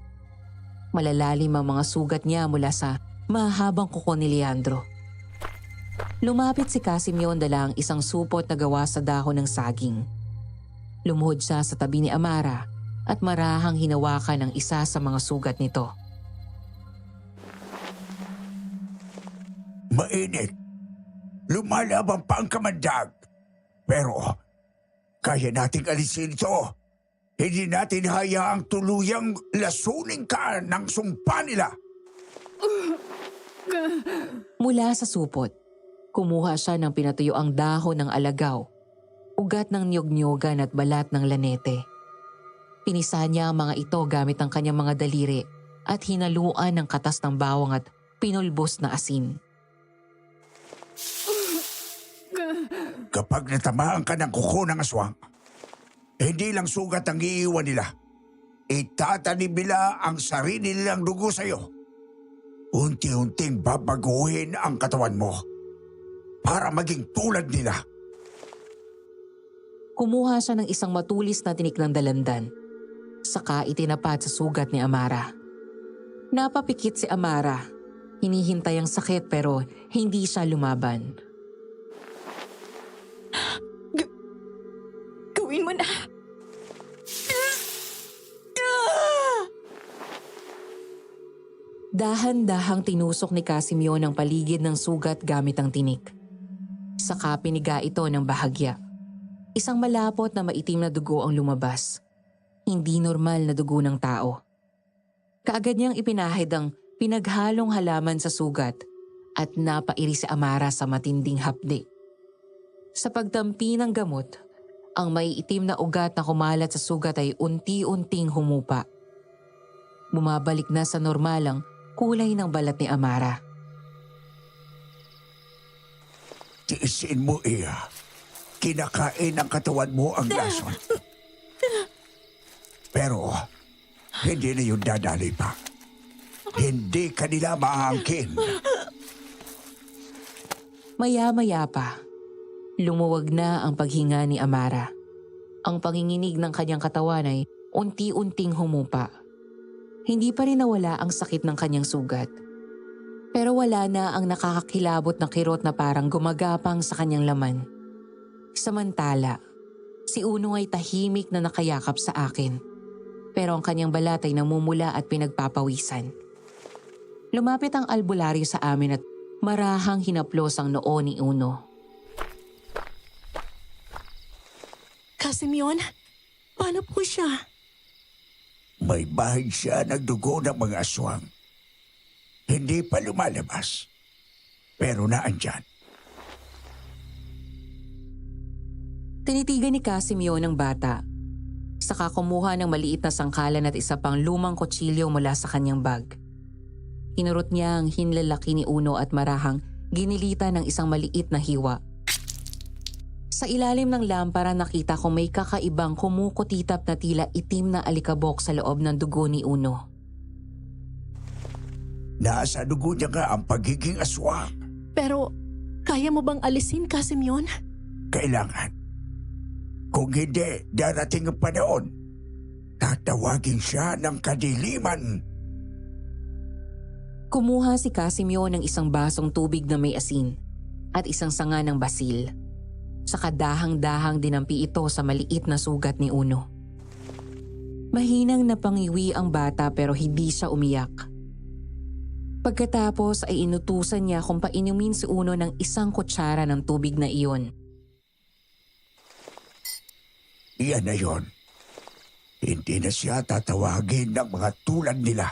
Malalalim ang mga sugat niya mula sa mahabang kuko ni Leandro. Lumapit si Casimyon dala ang isang supot na gawa sa dahon ng saging. Lumuhod siya sa tabi ni Amara at marahang hinawakan ang isa sa mga sugat nito. Mainit. Lumalaban pa ang kamandag. Pero, kaya nating alisin ito. Hindi natin hayaang tuluyang lasunin ka ng sumpa nila. Mula sa supot, kumuha siya ng pinatuyuang dahon ng alagaw, ugat ng niyog-niyogan at balat ng lanete. Pinisa niya ang mga ito gamit ang kanyang mga daliri at hinaluan ng katas ng bawang at pinulbos na asin. Kapag natamaan ka ng kuko ng aswang, hindi lang sugat ang iiwan nila. Itatanim nila ang sarili nilang dugo sa iyo. Unti-unting babaguhin ang katawan mo para maging tulad nila. Kumuha siya ng isang matulis na tinik ng dalandan. Saka itinapat sa sugat ni Amara. Napapikit si Amara. Hinihintay ang sakit pero hindi siya lumaban. Gawin mo na. Dahan-dahang tinusok ni Casimyon ang paligid ng sugat gamit ang tinik. Saka piniga ito ng bahagya. Isang malapot na maitim na dugo ang lumabas. Hindi normal na dugo ng tao. Kaagad niyang ipinahid ang pinaghalong halaman sa sugat at napairi si Amara sa matinding hapdi. Sa pagtampi ng gamot, ang maiitim na ugat na kumalat sa sugat ay unti-unting humupa. Bumabalik na sa normalang kulay ng balat ni Amara. Tiisin mo, Iya. Kinakain ng katawan mo ang lason. Pero, hindi na yun dadali pa. Hindi kanila maangkin. Maya-maya pa, lumuwag na ang paghinga ni Amara. Ang panginginig ng kanyang katawan ay unti-unting humupa. Hindi pa rin nawala ang sakit ng kanyang sugat. Pero wala na ang nakakakilabot na kirot na parang gumagapang sa kanyang laman. Samantala, si Uno ay tahimik na nakayakap sa akin. Pero ang kanyang balat ay namumula at pinagpapawisan. Lumapit ang albularyo sa amin at marahang hinaplos ang noo ni Uno. Casimyon, paano po siya? May bahid siya ng dugo ng mga aswang. Hindi pa lumalabas. Pero naandyan. Tinitigan ni Casimiro ng bata. Saka kumuha ng maliit na sangkalan at isa pang lumang kutsilyo mula sa kanyang bag. Hinurot niya ang hinlalaki ni Uno at marahang ginilita ng isang maliit na hiwa. Sa ilalim ng lampara nakita ko may kakaibang kumukutitap na tila itim na alikabok sa loob ng dugo ni Uno. Nasa dugo niya nga ang pagiging aswang. Pero, kaya mo bang alisin, Casimyon? Kailangan. Kung hindi, darating ang panahon. Tatawagin siya ng kadiliman. Kumuha si Casimiro ng isang basong tubig na may asin at isang sanga ng basil. Saka dahang-dahang dinampi ito sa maliit na sugat ni Uno. Mahinang napangiwi ang bata pero hindi siya umiyak. Pagkatapos ay inutusan niya kung painumin si Uno ng isang kutsara ng tubig na iyon. Iyan na yon. Hindi na siya tatawagin ng mga tulad nila.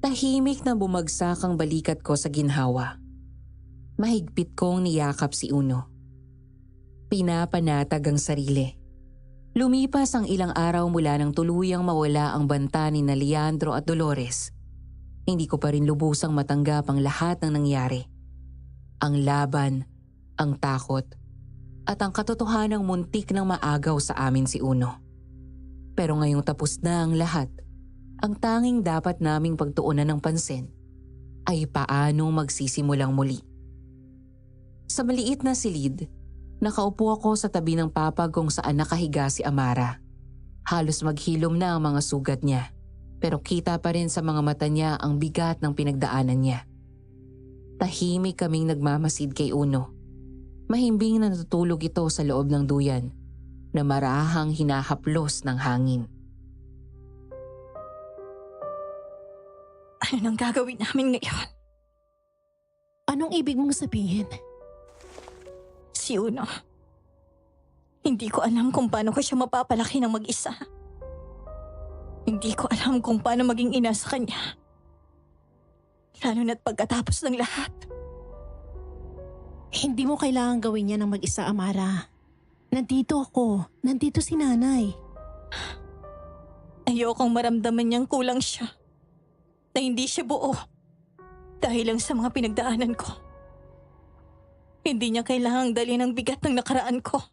Tahimik na bumagsak ang balikat ko sa ginhawa. Mahigpit kong niyakap si Uno. Pinapanatag ang sarili. Lumipas ang ilang araw mula nang tuluyang mawala ang banta ni na Leandro at Dolores. Hindi ko pa rin lubusang matanggap ang lahat ng nangyari. Ang laban, ang takot, at ang katotohanang muntik ng maagaw sa amin si Uno. Pero ngayong tapos na ang lahat, ang tanging dapat naming pagtuunan ng pansin ay paano magsisimulang muli. Sa maliit na silid, nakaupo ako sa tabi ng papa kung saan nakahiga si Amara. Halos maghilom na ang mga sugat niya, pero kita pa rin sa mga mata niya ang bigat ng pinagdaanan niya. Tahimik kaming nagmamasid kay Uno. Mahimbing na natutulog ito sa loob ng duyan na marahang hinahaplos ng hangin. Ano nang gagawin namin ngayon? Anong ibig mong sabihin? Si Uno. Hindi ko alam kung paano ko siya mapapalaki ng mag-isa. Hindi ko alam kung paano maging ina sa kanya. Lalo na't pagkatapos ng lahat. Hindi mo kailangan gawin niya ng mag-isa, Amara. Nandito ako. Nandito si nanay. Ayokong maramdaman niyang kulang siya. Na hindi siya buo. Dahil lang sa mga pinagdaanan ko. Hindi niya kailangang dali ng bigat ng nakaraan ko.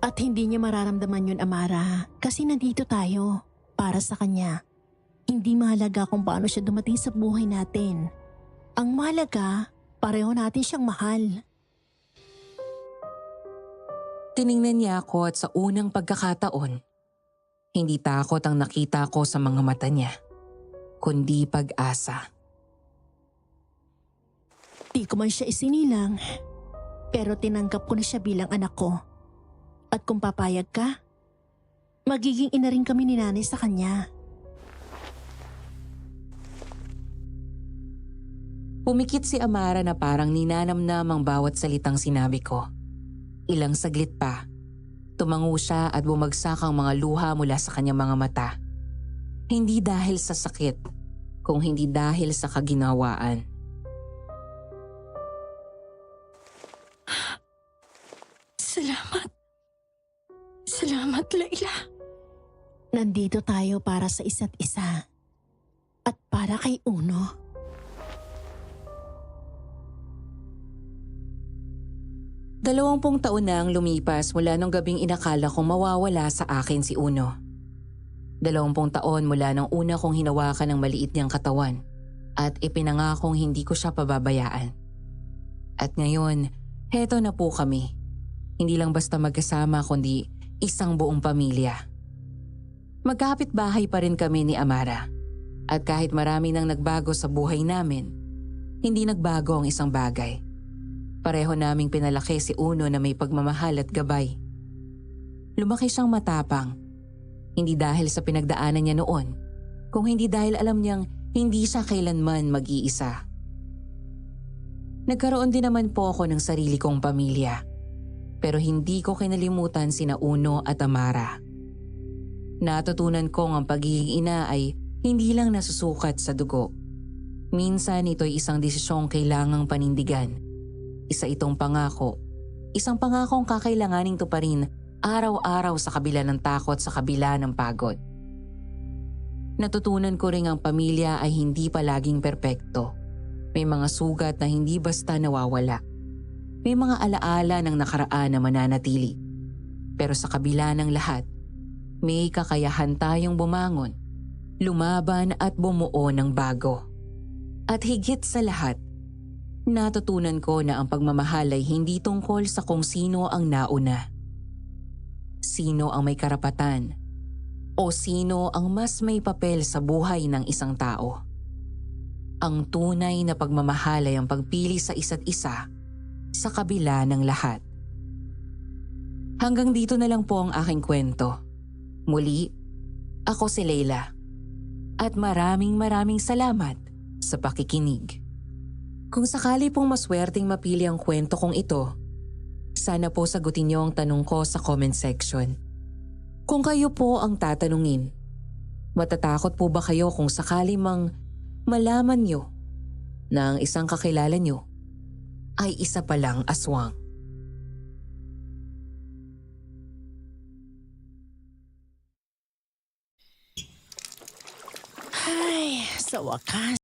At hindi niya mararamdaman yun, Amara. Kasi nandito tayo. Para sa kanya. Hindi mahalaga kung paano siya dumating sa buhay natin. Ang mahalaga, pareho natin siyang mahal. Tiningnan niya ako at sa unang pagkakataon, hindi takot ang nakita ko sa mga mata niya, kundi pag-asa. Di ko man siya isinilang, pero tinanggap ko na siya bilang anak ko. At kung papayag ka, magiging ina rin kami ni nanay sa kanya. Pumikit si Amara na parang ninanamnam ang bawat salitang sinabi ko. Ilang saglit pa, tumango siya at bumagsak ang mga luha mula sa kanyang mga mata. Hindi dahil sa sakit, kung hindi dahil sa kaginawaan. Salamat. Salamat, Layla. Nandito tayo para sa isa't isa. At para kay Uno. 20 taon na ang lumipas mula nung gabing inakala kong mawawala sa akin si Uno. 20 taon mula nung una kong hinawakan ng maliit niyang katawan at ipinangakong hindi ko siya pababayaan. At ngayon, heto na po kami. Hindi lang basta magkasama kundi isang buong pamilya. Magkakapit-bahay pa rin kami ni Amara. At kahit marami nang nagbago sa buhay namin, hindi nagbago ang isang bagay. Pareho naming pinalaki si Uno na may pagmamahal at gabay. Lumaki siyang matapang. Hindi dahil sa pinagdaanan niya noon, kung hindi dahil alam niyang hindi siya kailanman mag-iisa. Nagkaroon din naman po ako ng sarili kong pamilya. Pero hindi ko kinalimutan sina Uno at Amara. Natutunan kong ang pagiging ina ay hindi lang nasusukat sa dugo. Minsan ito'y isang desisyong kailangang panindigan. Isa itong pangako. Isang pangakong kakailanganing tuparin araw-araw sa kabila ng takot, sa kabila ng pagod. Natutunan ko ring ang pamilya ay hindi palaging perpekto. May mga sugat na hindi basta nawawala. May mga alaala ng nakaraan na mananatili. Pero sa kabila ng lahat, may kakayahan tayong bumangon, lumaban at bumuo ng bago. At higit sa lahat, natutunan ko na ang pagmamahal ay hindi tungkol sa kung sino ang nauna. Sino ang may karapatan o sino ang mas may papel sa buhay ng isang tao. Ang tunay na pagmamahal ay ang pagpili sa isa't isa sa kabila ng lahat. Hanggang dito na lang po ang aking kwento. Muli, ako si Layla. At maraming salamat sa pakikinig. Kung sakali pong maswerteng mapili ang kwento kong ito, sana po sagutin niyo ang tanong ko sa comment section. Kung kayo po ang tatanungin, matatakot po ba kayo kung sakali mang malaman niyo na ang isang kakilala niyo ay isa palang aswang? Ay, sa wakas.